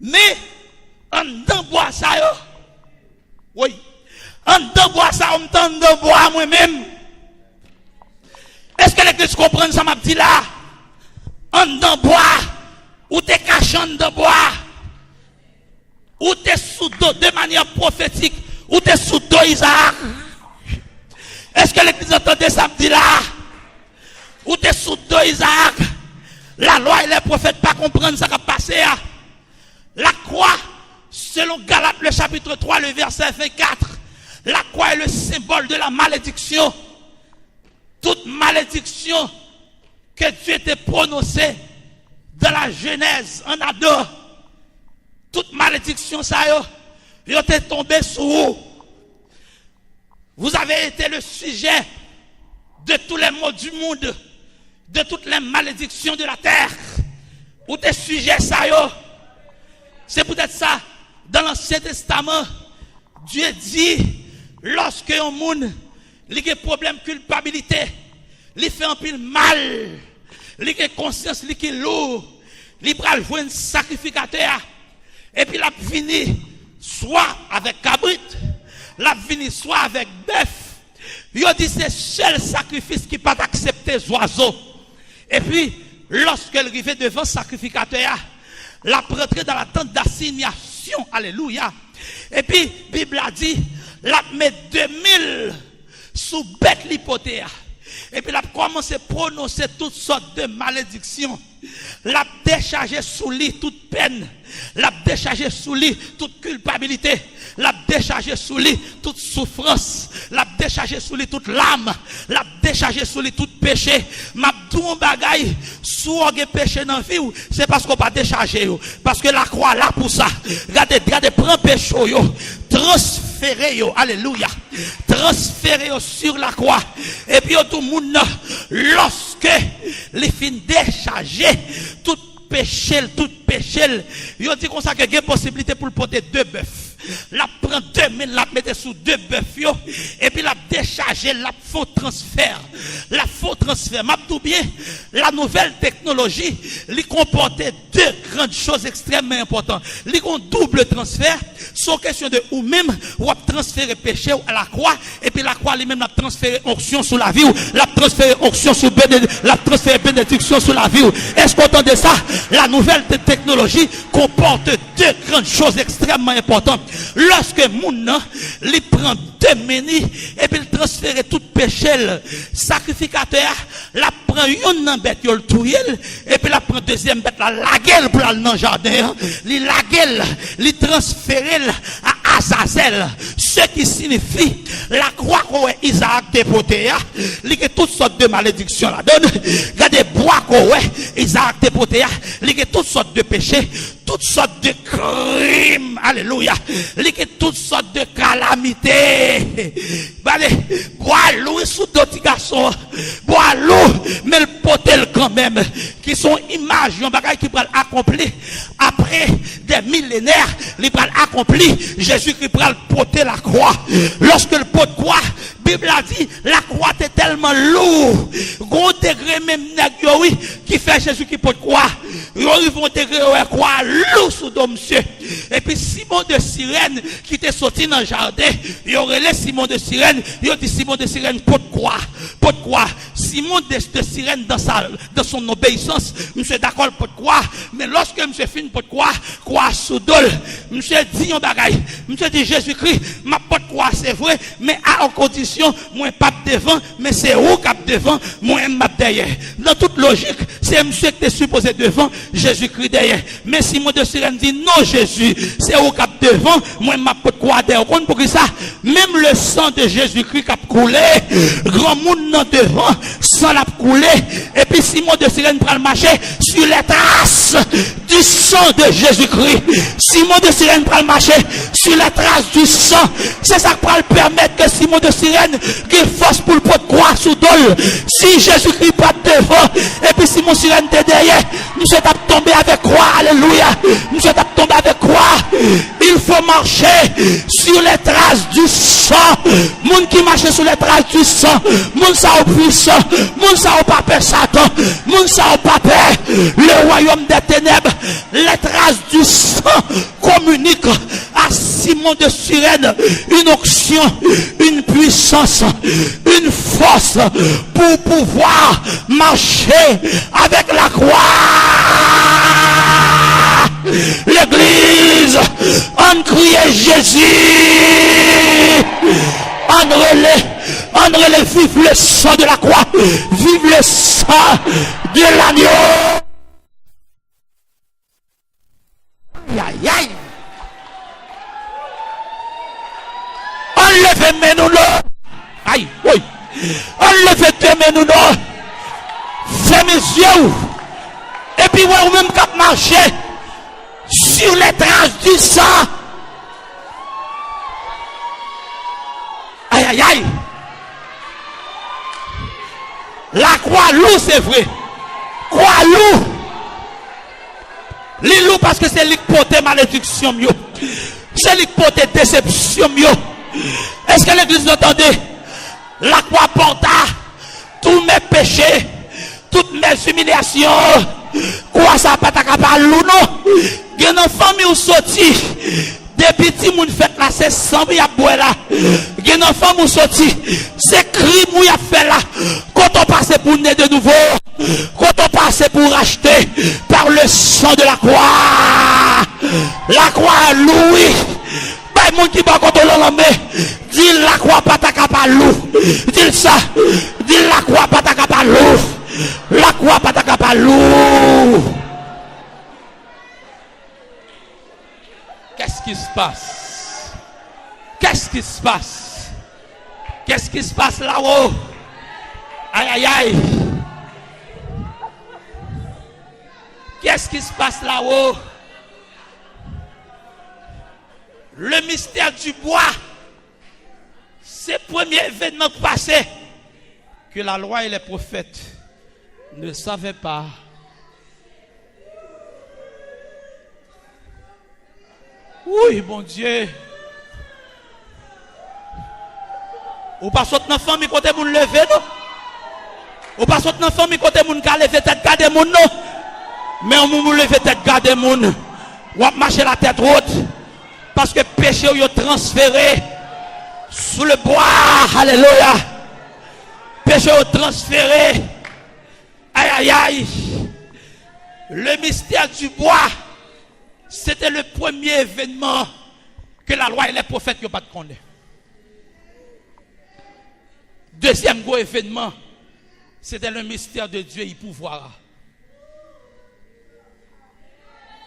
Mais en dedans bois ça, oui, en dedans bois ça, on m'entend de bois moi-même. Est-ce que l'église comprend ça m'a dit là? En dedans bois, ou t'es caché en dedans bois, ou t'es sous dos de manière prophétique, ou t'es sous dos Isaac. Est-ce que l'église entendait ça me dit là? Ou t'es sous dos Isaac. La loi et les prophètes pas comprendre ça qui a passé. La croix, selon Galates le chapitre 3, le verset 24, la croix est le symbole de la malédiction. Toute malédiction que Dieu t'a prononcée dans la Genèse, en Adam, toute malédiction, ça y est tombé sur vous. Vous avez été le sujet de tous les maux du monde, de toutes les malédictions de la terre. Ou tes sujets, ça y est. C'est peut-être ça, dans l'Ancien Testament, Dieu dit, lorsque un monde, il a un problème de culpabilité, il fait un pile mal, il a conscience, il est lourd, il va jouer un sacrificateur, et puis il a fini soit avec cabrit, il a fini soit avec bœuf. Il a dit c'est seul sacrifice qui peut accepter les oiseaux. Et puis, lorsqu'elle arrivait devant le sacrificateur, la rentrée dans la tente d'assignation, alléluia. Et puis, la Bible a dit, la met 2000 sous bête l'hypothèse. Et puis, la commencé à prononcer toutes sortes de malédictions. La décharger sous lui toute peine. La décharger sous lui toute culpabilité. La décharger sous lui toute souffrance. La décharger sous lui toute larme. La décharger sous lui tout péché. M'abdou un bagaille sous un péché dans la vie, c'est parce qu'on pas décharger. Parce que la croix là pour ça. Regardez, prends péché yo. Transférez yo. Alléluia. Transférez yo sur la croix. Et puis tout le monde, lorsque les fins décharger tout péché, il dit comme ça que il y a possibilité pour le porter 2 bœufs. La prend 2000, la mettre sous 2 bœufs, et puis la décharger, la faux transfert. La faux transfert. M'a tout bien, la nouvelle technologie, il comportait 2 grandes choses extrêmement importantes. Il y a un double transfert, sans question de ou même, ou à transférer péché à la croix, et puis la croix lui-même, la transférer onction sur la vie, ou la transférer onction sur la transférer bénédiction sur la vie. Est-ce qu'on entend de ça? La nouvelle technologie comporte 2 grandes choses extrêmement importantes. Lorsque moun li prend 2 menus et puis il transfère tout péché, sacrificateur, la prend une bête, il touye, et puis la prend deuxième bête, la laguelle pour aller dans le jardin, li laguelle, li transfère à Azazel, ce qui signifie la croix qu'on Isaac déporté, li que toutes sortes de malédictions la donne, regardez bois qu'on Isaac déporté, li que toutes sortes de péchés, toutes sortes de crimes, alléluia, li que toutes sortes de calamités. Allez, bois lourd sous d'autres garçons, bois lourd, mais le potel quand même, qui sont images, un bagage qui peut accomplir après des millénaires, il va accomplir. Jésus-Christ va porter la croix. Lorsque le pot de croix, la Bible a dit, la croix est tellement lourde. Gros degré même oui, qui fait Jésus qui porte croix. Ils vont degré la croix lourde sous dos, monsieur. Et puis Simon de Cyrène qui était sorti dans le jardin, il aurait laissé Simon de Cyrène, il a dit Simon de Cyrène porte croix. Porte croix. Simon de Cyrène dans son obéissance, monsieur d'accord porte croix, mais lorsque monsieur finit porte croix sous dos, monsieur dit un bagaille. Monsieur dit Jésus-Christ, ma porte croix c'est vrai, mais à condition moi pas devant, mais c'est où cap devant, moi m'a derrière. Dans toute logique, c'est monsieur qui est supposé devant, Jésus-Christ derrière. Mais Simon de Cyrène dit non Jésus, c'est où cap devant, moi m'a pas de croix derrière. Pour que ça, même le sang de Jésus-Christ cap coulé, grand monde non devant, sang l'a coulé, et puis Simon de Cyrène prend le marché sur les traces du sang de Jésus-Christ. Simon de Cyrène prend le marché sur les traces du sang. C'est ça qui va permettre que Simon de Cyrène ait force pour le pot de croix sous dol. Si Jésus-Christ pas devant, et puis Simon de Cyrène était derrière, nous sommes tombés avec croix. Alléluia. Nous sommes tombés avec croix. Il faut marcher sur les traces du sang. Moun qui marche sur les traces du sang, moun ça au puissant, moun ça au pape Satan, moun ça au pape le royaume des ténèbres. Les traces du sang communiquent à Simon de Cyrène une onction, une puissance, une force pour pouvoir marcher avec la croix. L'église, on criait Jésus, on relève, vive le sang de la croix, vive le sang de l'agneau. Aïe, aïe. Enlevez mes nous. Aïe, oui. Enlevez mes nous. Fermez mes yeux. Et puis, vous même qu'à marcher sur les traces du sang. Aïe, aïe, aïe. La croix lourde, c'est vrai. Croix lourde. Les loups parce que c'est lui qui porte malédiction mieux. C'est lui qui porte déception mieux. Est-ce que l'église entendait? La croix porta tous mes péchés, toutes mes humiliations. Quoi ça pas ta capable non? Il y a une famille où sorti. Des petits moun fait là, c'est sang y a boire là. Il y a une femme où sorti. C'est crime où y a fait là. Quand on passe pour naître de nouveau. Quand on passe pour racheter par le sang de la croix. La croix Louis. Bah moun qui va quand on l'a met. Dis la croix pas ta capable loup. Dis ça. Dis la croix pas ta capable loup. La croix pas ta capable loup. Qu'est-ce qui se passe? Qu'est-ce qui se passe? Qu'est-ce qui se passe là-haut? Aïe, aïe, aïe. Qu'est-ce qui se passe là-haut? Le mystère du bois, c'est le premier événement passé que la loi et les prophètes ne savaient pas. Oui, bon Dieu. Ou pas sortir dans la famille côté moun lever non? Ou pas sortir dans la famille côté moun ka lever tête garder moun non? Mais on moun lever tête garder moun. Ou marcher la tête haute parce que péché ou yo transféré sous le bois. Alléluia. Péché ou transféré. Aïe aïe aïe. Le mystère du bois. C'était le premier événement que la loi et les prophètes n'ont pas de connaître. Deuxième gros événement, c'était le mystère de Dieu, il pouvoir.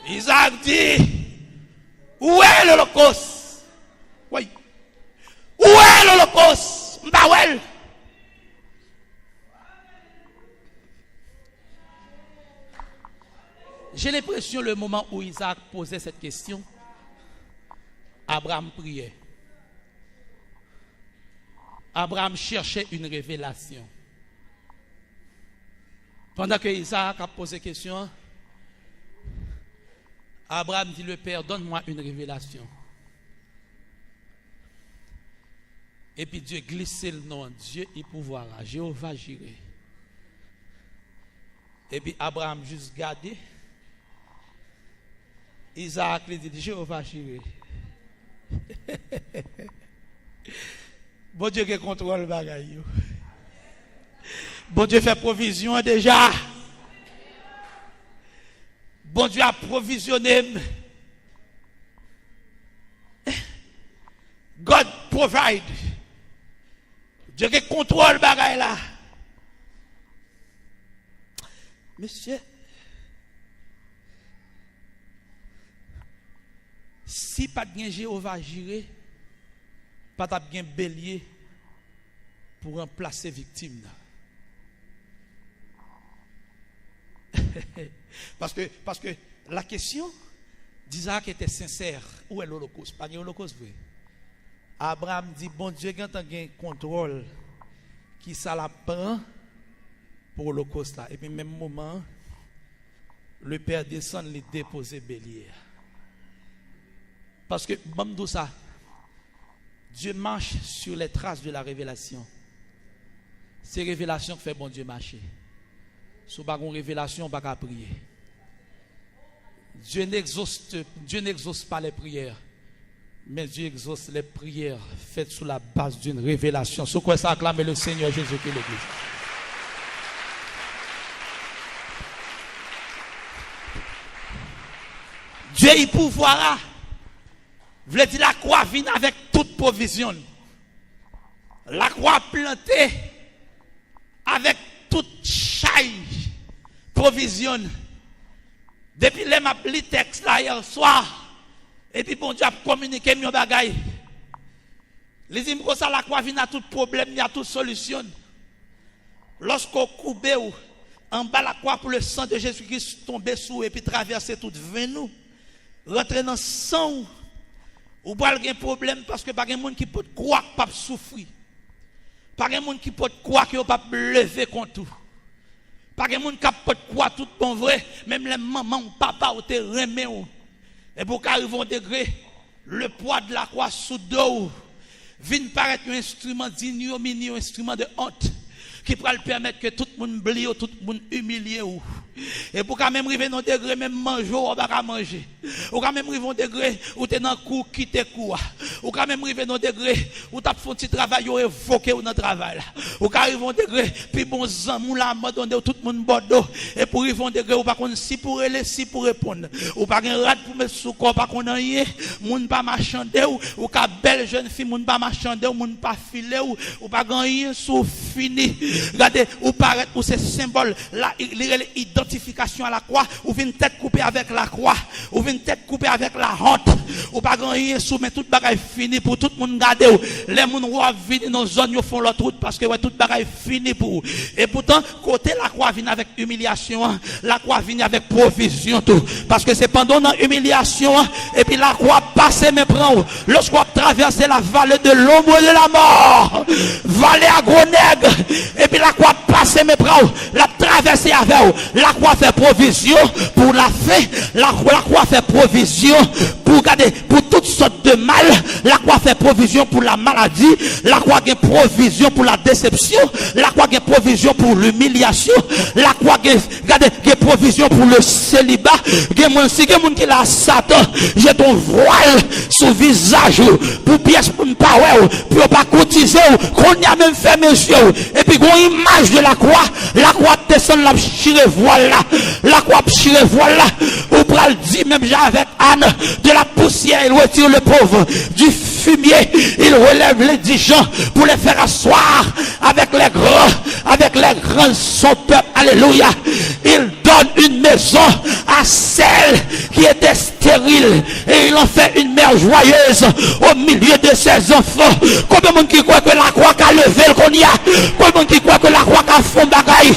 Isaac dit, où est l'Holocauste? Oui. Où est l'Holocauste? Mbawel. J'ai l'impression le moment où Isaac posait cette question, Abraham priait. Abraham cherchait une révélation. Pendant que Isaac a posé la question, Abraham dit, le Père, donne-moi une révélation. Et puis Dieu glissait le nom, Dieu y pouvoira, Jéhovah Jireh. Et puis Abraham juste gardé. Isaac lui dit, Jéhovah Jireh. Bon Dieu qui contrôle le bagaille. Bon Dieu fait provision déjà. Bon Dieu a provisionné. God provide. Dieu qui contrôle le bagaille là. Monsieur, si pas de Jéhovah Jireh, pas de bélier pour remplacer victime là. parce que la question d'Isaac était sincère. Où est l'Holocauste? Pas l'Holocauste vrai. Abraham dit, bon Dieu, quand tu as un contrôle, qui ça la prend pour l'Holocauste là. Et puis même moment, le Père descend, les déposer bélier. Parce que, bon, tout ça, Dieu marche sur les traces de la révélation. C'est révélation qui fait bon Dieu marcher. Si vous n'avez pas de révélation, vous ne pouvez pas prier. Dieu n'exauce pas les prières, mais Dieu exauce les prières faites sous la base d'une révélation. Sur quoi ça acclame le Seigneur Jésus-Christ l'Église. Dieu y pouvoira. Vous dire la croix vient avec toute provision. La croix plantée avec toute chaille provision. Depuis les m'a lu texte là hier soir. Et puis bon Dieu a communiqué mon bagaille. Les dit comme ça la croix vient à tout problème, il y a toute solution. Lorsqu'on coupe en bas la croix pour le sang de Jésus-Christ tomber sous et puis traverser toute veine, rentrer dans le sang. Ou pas un problème parce que pas de monde qui peut croire pas souffrir. Pas de monde qui peut croire qu'il pas lever contre tout. Pas de monde qui peut croire tout bon vrai, même les mamans ou papa ou te remet ou. Et pour qu'arriver au degré, le poids de la croix sous dos vient paraître un instrument d'ignominie, un instrument de honte qui pourra le permettre que tout le monde blie, tout le monde humilie ou. Et pour quand même arriver dans degré même manger ou pas manger. Ou quand même arriver dans degré où tu es dans cours quitter cours. Ou quand même arriver dans degré où tu as fait un petit travail ou évoqué ou dans travail. Ou quand arriver dans degré puis bon zamou la abandonné tout le monde bordeaux et pour arriver dans degré ou pas qu'on si pour aller si pour répondre. Ou pas un rad pour mettre sous corps pas qu'on rien, moun pas marchander ou ka belle jeune fille moun pas marchander ou moun pas filer ou pas rien sous fini. Regardez ou paraître ou c'est symbole là identification à la croix, ou une tête coupée avec la croix, ou une tête coupée avec la honte, ou pas rien sous, mais tout bagaille fini pour tout le monde garder. Les gens viennent dans nos zones, ils font l'autre route parce que tout bagaille fini pour. Et pourtant, côté la croix vient avec humiliation, la croix vient avec provision tout. Parce que c'est pendant l'humiliation, et puis la croix passe mais prend. Lorsqu'on traverse la vallée de l'ombre de la mort, vallée à gros nègre, et puis la croix passe mais prend, la traverser avec. La croix fait provision pour la faim. La croix fait provision pour garder pour toutes sortes de mal. La croix fait provision pour la maladie. La croix fait provision pour la déception. La croix fait provision pour l'humiliation. La croix fait provision pour le célibat. Si quelqu'un qui l'a Satan, j'ai ton voile sur le visage pour pièce pour ne pas pour pas cotiser. Qu'on y a même fait mes yeux. Et puis une image de la croix descend la voilà, la croix chire voilà, ou pral dit même avec Anne, de la poussière il retire le pauvre, du fumier il relève les 10 gens pour les faire asseoir avec les grands son peuple, alléluia. Il donne une maison à celle qui était stérile et il en fait une mère joyeuse au milieu de ses enfants. Combien de monde qui croit que la croix qu'a levé le qu'on y a, combien de monde qui croit que la croix qu'a fond bagaille,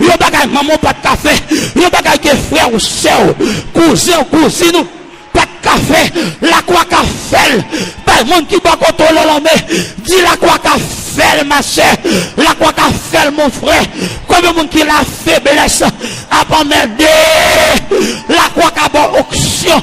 yo bagaille maman pas de café, yo bagaille que frère ou sœur, cousin ou cousine, pas de café, la croix qu'a fait, pas de monde qui doit contrôler la main, dit la croix qu'a fait. fait ma soeur, la croix qu'a fait mon frère, combien de monde qui la faiblesse a pas m'aider, la croix qu'a bon onction,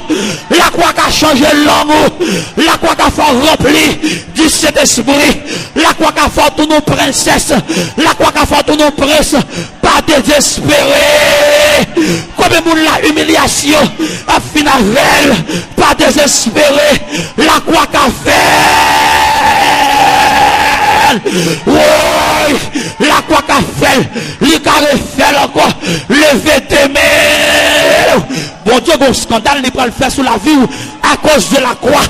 la croix qu'a changé l'amour, la croix qu'a fait remplir du Saint-Esprit, la croix qu'a fait tous nos princesses, la croix qu'a fait tous nos princes, pas désespérer, combien de monde la humiliation a fini avec, pas désespérer, la croix qu'a fait. Oui, la croix qu'a fait, il a fait encore, lever tes mains. Bon Dieu, bon scandale, il va le faire sous la vie à cause de la croix.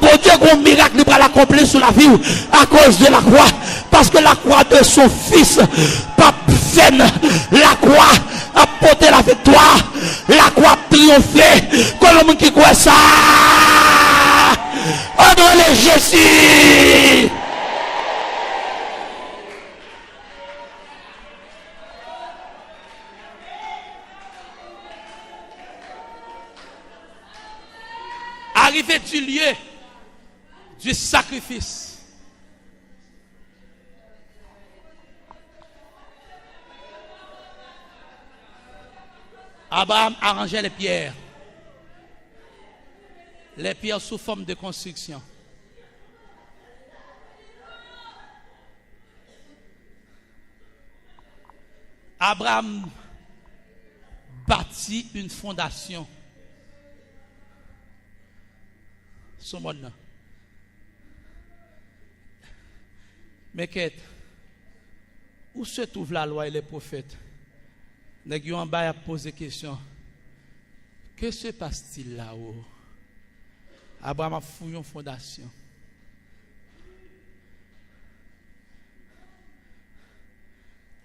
Bon Dieu, bon miracle, il va l'accomplir sous la vie à cause de la croix. Parce que la croix de son fils, pas peine, la croix a porté la victoire, la croix a triomphé. Comment qui croit ça? Adorez Jésus. Arrivé du lieu du sacrifice, Abraham arrangeait les pierres sous forme de construction. Abraham bâtit une fondation. Son monde. Mais qu'est où se trouve la loi et les prophètes? Nèg yo en bas a posé question. Que se passe-t-il là-haut? Abraham a fouillé une fondation.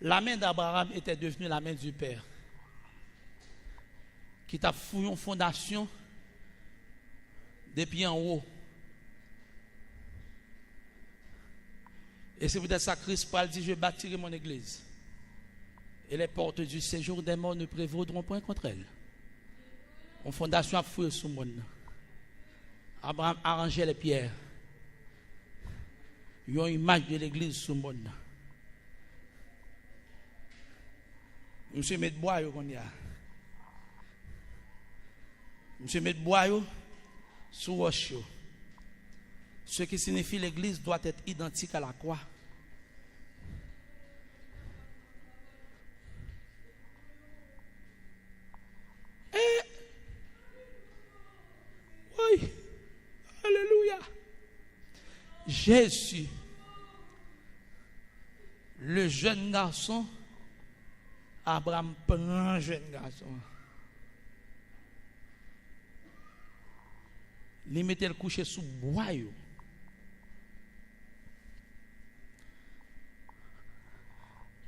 La main d'Abraham était devenue la main du Père, qui t'a fouillé une fondation depuis en haut. Et c'est peut-être ça Christ Paul dit, je bâtirai mon église. Et les portes du séjour des morts ne prévaudront point contre elle. Une fondation a fouillé sous le monde. Abraham arrangeait les pierres. Il y a une image de l'église sous le monde. Monsieur met bois qu'on y a. Monsieur met bois sous roche. Ce qui signifie l'église doit être identique à la croix. Oui. Alléluia. Jésus, le jeune garçon, Abraham prend un jeune garçon. Il mettait le coucher sous bois.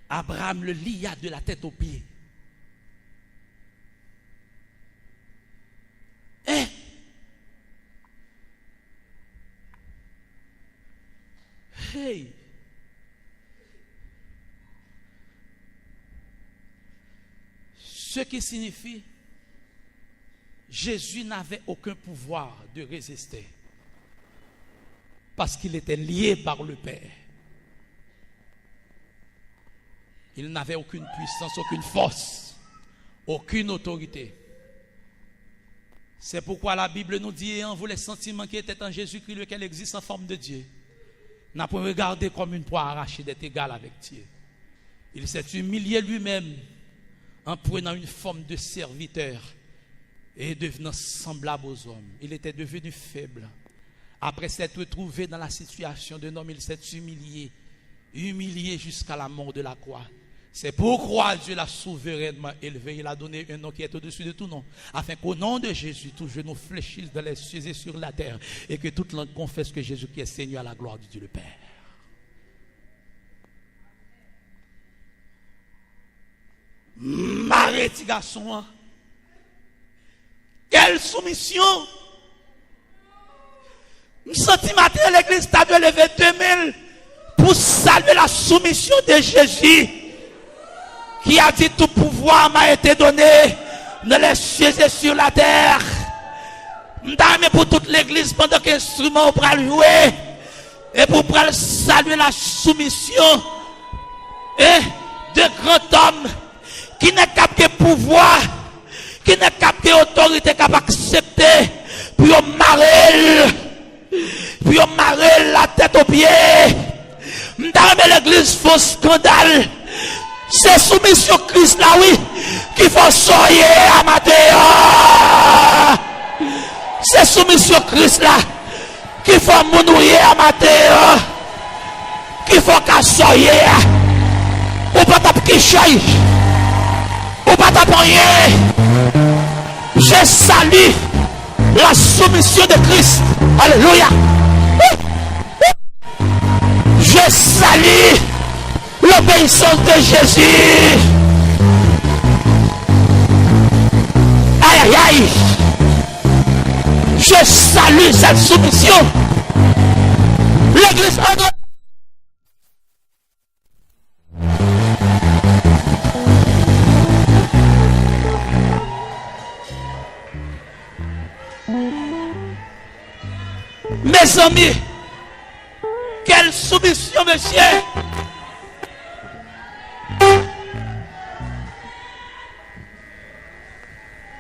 Abraham le lia de la tête aux pieds. Hey! Ce qui signifie Jésus n'avait aucun pouvoir de résister parce qu'il était lié par le Père. Il n'avait aucune puissance, aucune force, aucune autorité. C'est pourquoi la Bible nous dit, ayant vous les sentiments qui étaient en Jésus-Christ, lequel existe en forme de Dieu, n'a pas regardé comme une proie arrachée d'être égal avec Dieu. Il s'est humilié lui-même en prenant une forme de serviteur et devenant semblable aux hommes. Il était devenu faible. Après s'être trouvé dans la situation d'un homme, il s'est humilié jusqu'à la mort de la croix. C'est pourquoi Dieu l'a souverainement élevé. Il a donné un nom qui est au-dessus de tout nom, afin qu'au nom de Jésus, tout genou fléchisse dans les cieux et sur la terre, et que toute langue confesse que Jésus qui est Seigneur à la gloire de Dieu le Père. Marie, petit garçon, quelle soumission! Je sens matin l'église t'a de lever 2000 pour saluer la soumission de Jésus, qui a dit tout pouvoir m'a été donné dans les cieux et sur la terre. M'dame pour toute l'église pendant qu'instrument pour jouer. Et pour saluer la soumission de grands hommes qui n'a capté pouvoir, qui n'a capté autorité, qui a accepté, puis on marre la tête aux pieds. Dans l'église, faut scandale. C'est soumission Christ là, oui, qu'il faut soyer à matin. C'est soumission Christ là, qu'il faut mounouiller à matin. Qu'il faut qu'à soyer. Ou pas taper qui ou pas taper rien. Je salue la soumission de Christ. Alléluia. Je salue l'obéissance de Jésus. Aïe, aïe, aïe. Je salue cette soumission. L'église mes amis, quelle soumission, monsieur.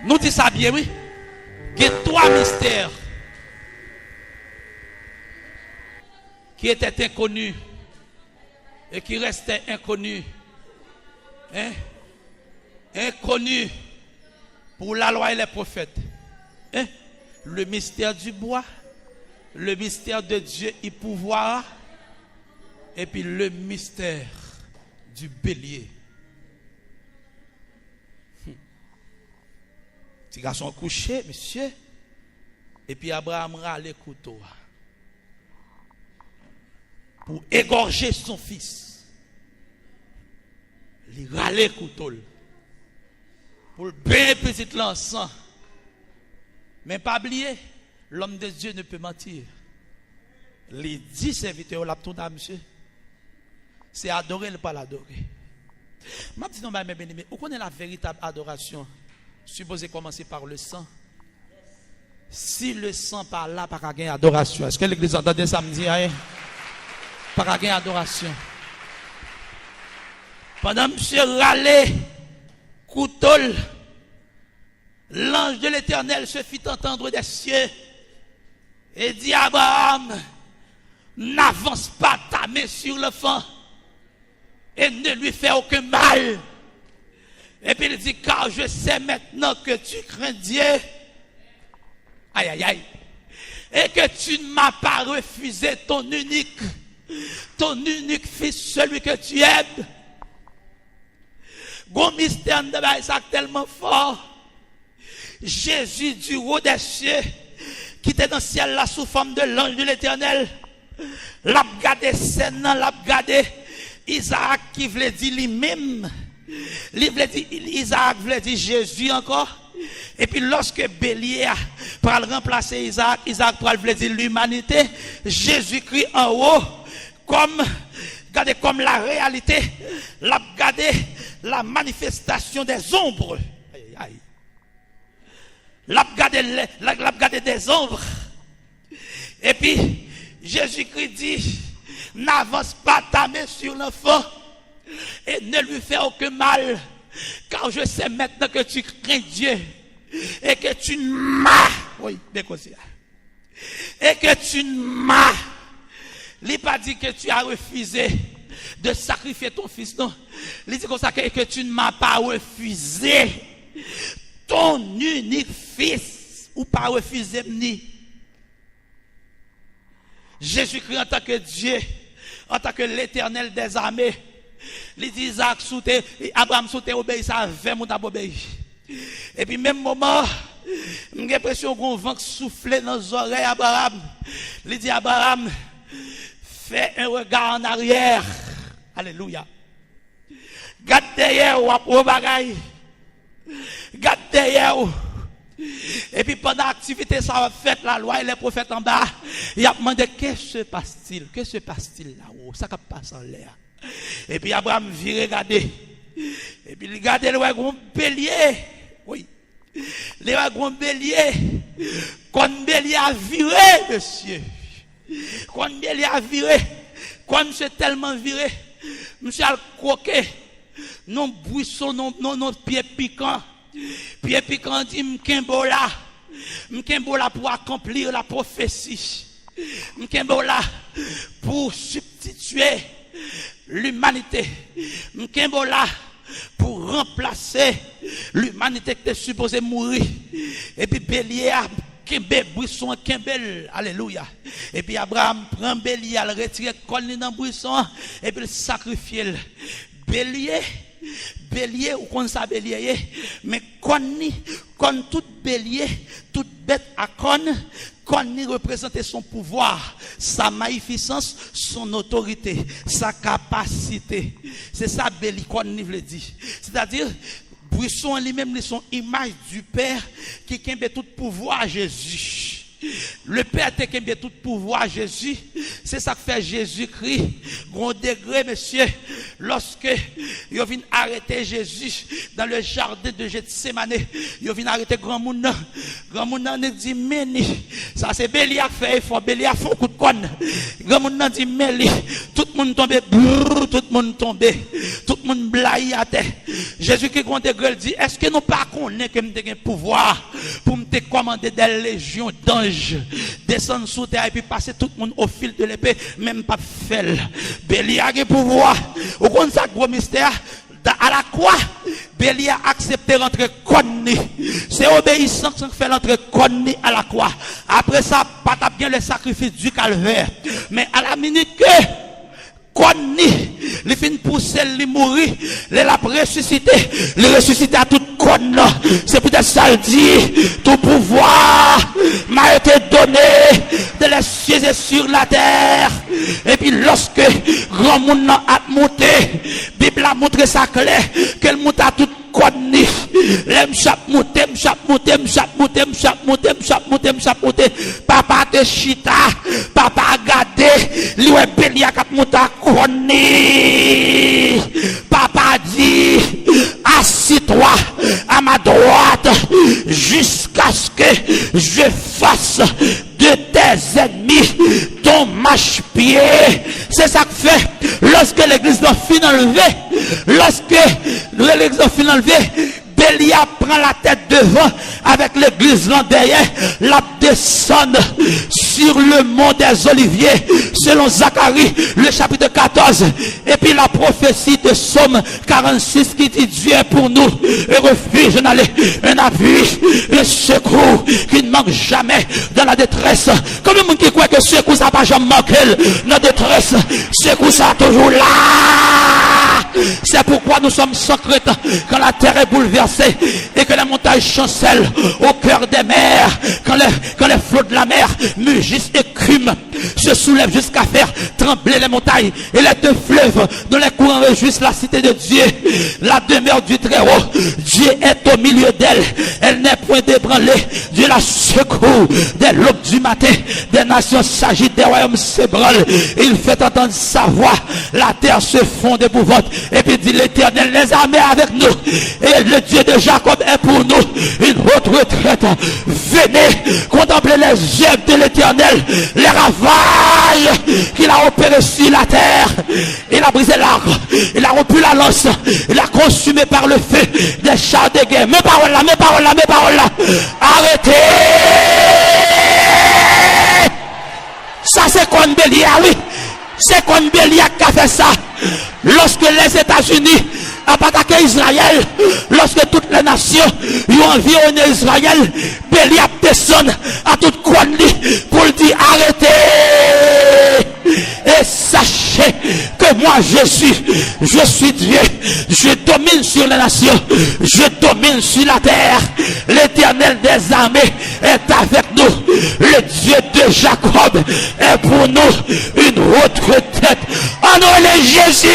Nous disons ça bien, oui. Il y a 3 mystères qui étaient inconnus et qui restaient inconnus. Inconnus pour la loi et les prophètes. Le mystère du bois, le mystère de Dieu et pouvoir, et puis le mystère du bélier. Petit garçon couché, monsieur, et puis Abraham râle le couteau pour égorger son fils. Il râle le couteau pour le bain petit l'encens. Mais pas oublier, l'homme de Dieu ne peut mentir. Les 10 serviteurs, la tout monsieur, c'est adorer, ne pas l'adorer. Je dis non, mais bien-aimé, où connaît la véritable adoration? Supposé commencer par le sang. Si le sang par là, pas gagner adoration. Est-ce que l'église entendait samedi? Pas gagner adoration. Pendant monsieur râlé, couteau, l'ange de l'Éternel se fit entendre des cieux et dit à Abraham, n'avance pas ta main sur le fond et ne lui fais aucun mal. Et puis il dit, car je sais maintenant que tu crains Dieu. Aïe, aïe, aïe. Et que tu ne m'as pas refusé ton unique fils, celui que tu aimes. Gon mystère de ça tellement fort. Jésus du haut des cieux, qui était dans le ciel là sous forme de l'ange de l'Éternel, l'a regardé Sénan, l'a regardé Isaac qui voulait dire lui-même. Isaac voulait dire Jésus encore. Et puis lorsque Bélier pour remplacer Isaac, Isaac voulait dire l'humanité. Jésus-Christ en haut, comme la réalité, l'a regardé la manifestation des ombres. Aïe, aïe. L'a regardé des ombres. Et puis Jésus-Christ dit, n'avance pas ta main sur l'enfant et ne lui fais aucun mal, car je sais maintenant que tu crains Dieu et que tu ne m'as, oui, bien comme ça, et que tu ne m'as, il n'a pas dit que tu as refusé de sacrifier ton fils, non, il dit comme ça que tu ne m'as pas refusé ton unique fils, ou pas refusé ni. Jésus-Christ en tant que Dieu, en tant que l'Éternel des armées, il dit Isaac sauté, Abraham sauté, obéit, ça fait mon obéir. Et puis même moment, j'ai l'impression qu'on vent souffler dans les oreilles Abraham. Il dit Abraham, fais un regard en arrière. Alléluia. Garde derrière ou bagaille. Garde derrière. Et puis pendant l'activité, ça va faire la loi et les prophètes en bas. Il a demandé qu'est-ce se passe-t-il? Que se passe-t-il là-haut? Ça qui passe en l'air. Et puis Abraham vient regarder. Et puis il regarde le grand bélier. Oui. Le grand bélier. Quand bélier a viré, monsieur. Quand bélier a viré, quand monsieur tellement viré, monsieur a croqué, non buisson, non pied piquant. Pied piquant dit m'kembola pour accomplir la prophétie. M'kembola pour substituer l'humanité. M'kembola pour remplacer l'humanité qui était supposée mourir. Et puis bélier a Kembe buisson Kembel, alléluia. Et puis Abraham prend bélier, le retire colline dans buisson et puis le sacrifier. Bélier ou qu'on ça bélier, mais kon tout bélier, toute bête à Konni représentait son pouvoir, sa magnificence, son autorité, sa capacité. C'est ça bélier Konni veut dire. C'est-à-dire buisson lui-même son image du Père qui a tout pouvoir à Jésus. Le Père qui a tout pouvoir à Jésus, c'est ça que fait Jésus-Christ. Grand degré, monsieur, lorsque il vient arrêter Jésus dans le jardin de Gethsemane, il vient arrêter grand monde ne dit meni. Ça c'est Bélier qui fait effort, Bélier fait un coup de conne. Grand monde dit meni. Tout le monde tombé, tout le monde tombé, tout le monde blaye à terre. Jésus-Christ grand degré dit, est-ce que nous pas connaissons que nous avons un pouvoir pour me commander des légions d'anges descendre sous terre et puis passer tout le monde au fil de l'épée, même pas faire. Bélier a un pouvoir. Au compte ça gros mystère. À la croix, Bélier a accepté rentrer Konni. C'est obéissant qui fait rentrer Konni à la croix. Après ça, pas bien le sacrifice du calvaire. Mais à la minute que Konni, il finit pousser, il mourir, il a ressuscité, il ressuscité à toute conne. C'est peut-être ça le dit, tout pouvoir m'a été donné de les cieux et sur la terre. Et puis lorsque grand monde a monté, Bible a montré ça clair, qu'elle monte à toute conne. L'aime chape monté, papa de chita, papa a gardé, lui est bélier à monter à conne. Papa dit, assis-toi à ma droite jusqu'à ce que je fasse de tes ennemis ton marche-pied. C'est ça que fait lorsque l'église doit finir enlever, lorsque l'église doit finir enlever, Bélier prend la tête devant avec l'église là derrière, la descend sur le mont des Oliviers selon Zacharie le chapitre 14 et puis la prophétie de Psaume 46 qui dit Dieu est pour nous un refuge, un appui, un secours qui ne manque jamais dans la détresse. Comme le monde qui croit que secours ça n'a pas jamais manqué dans la détresse, secours ça est toujours là. C'est pourquoi nous sommes sans crainte quand la terre est bouleversée et que les montagnes chancellent au cœur des mers, quand les flots de la mer mugissent et écument, se soulèvent jusqu'à faire trembler les montagnes et les deux fleuves dont les courants réjouissent la cité de Dieu, la demeure du Très-Haut. Dieu est au milieu d'elle, elle n'est point débranlée. Dieu la secoue dès l'aube du matin, des nations s'agitent, des royaumes s'ébranlent, il fait entendre sa voix, la terre se fond d'épouvante. Et puis dit l'Éternel, les armées avec nous. Et le Dieu de Jacob est pour nous une haute retraite. Venez contempler les œuvres de l'Éternel, les ravages qu'il a opérés sur la terre. Il a brisé l'arbre, il a rompu la lance, il a consumé par le feu des chars de guerre. Mes paroles là, mes paroles là, mes paroles là. Arrêtez! Ça c'est qu'on Bélier, oui. C'est qu'on Bélier qui a fait ça. Lorsque les États-Unis ont attaqué Israël, lorsque toutes les nations ont environné Israël, Bélier descend à toute connerie pour dire arrêtez et sachez que moi je suis Dieu, je domine sur les nations, je domine sur la terre. L'Éternel des armées est avec nous, le Dieu de Jacob est pour nous une haute retraite. En nom de Jésus.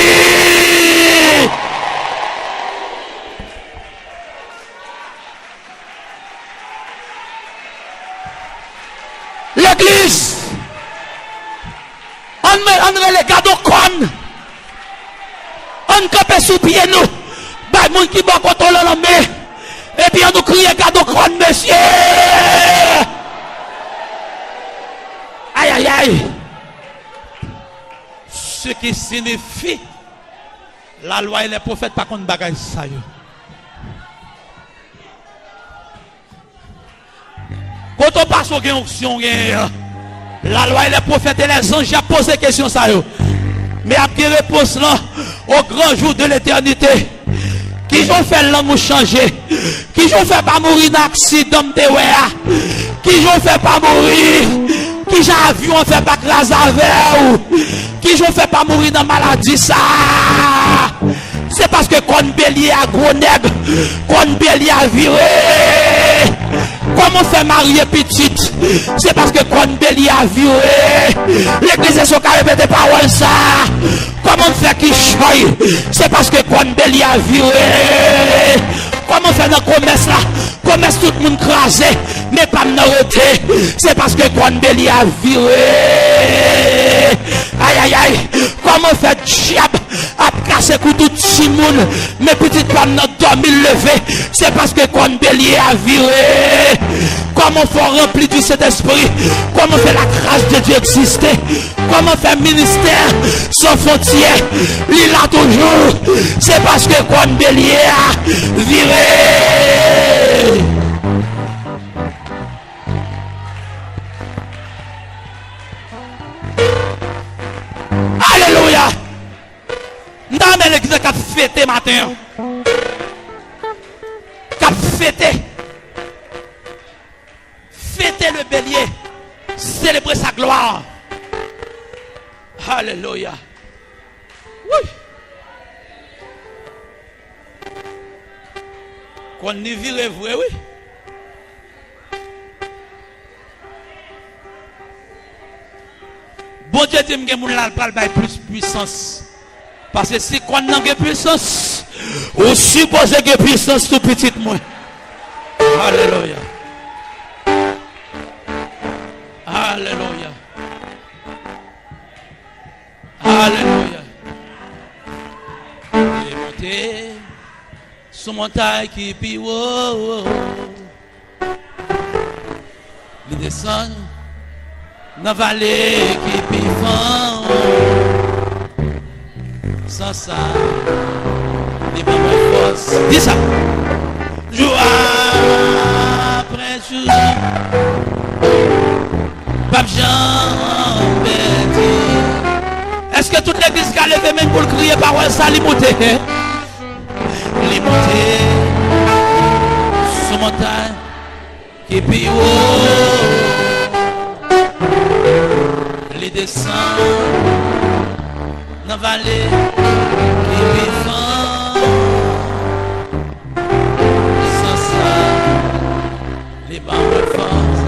L'église, on les cadeaux con, on campe sous pied nous, bah moun qui va contrôler la main, et puis on nous crie cadeau con, monsieur. Aïe aïe aïe. Ce qui signifie la loi et les prophètes par contre bagaille ça yo. Quand on passe au gain option, la loi et les prophètes et les anges ont posé question ça yo. Mais après réponse là, au grand jour de l'éternité, qui ont fait l'homme changer, qui ont fait pas mourir d'accident de wea, qui ont fait pas mourir, qui j'ai avion fait pas craser avec, qui ont fait pas mourir dans maladie ça. C'est parce que quand bélier a gros nègre, quand bélier a viré. Comment faire marier petite? C'est parce que quand bélier a viré. L'église est sur carré de paroles ça. Comment faire qui choye? C'est parce que quand bélier a viré. Comment faire dans le commerce là? Commerce tout le monde crasé, mais pas m'arrêter. C'est parce que quand bélier a viré. Aïe aïe aïe. Comment faire diable à casser couteau tout le monde, mais petite femme n'a dormi levé. C'est parce que quand bélier a viré. Comment faut remplir du Saint-Esprit? Comment faire la grâce de Dieu exister? Comment faire ministère sans frontières? Il a toujours. C'est parce que quand bélier a viré. Alléluia. Dans l'église qui a fêté matin. Qui a fêté. Fêter le bélier, célébrer sa gloire. Alléluia. Oui. Qu'on y vire vrai, oui. Bon Dieu dit que mon là plus puissance. Parce que si qu'on n'a pas puissance, on suppose que puissance tout petit moins. Alléluia. Alléluia. Alléluia. Et monter sur montagne qui pille. Il descend dans la vallée qui pille. Sans ça, les pas moins force. Dis ça. Jour après jour. Est-ce que toute l'église qui a levé même pour le crier parole ça l'immoté? L'immoté sur montagne qui pille les descend dans la vallée qui pille sans ça les bas force.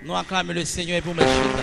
Nous acclamons le Seigneur pour Meshita.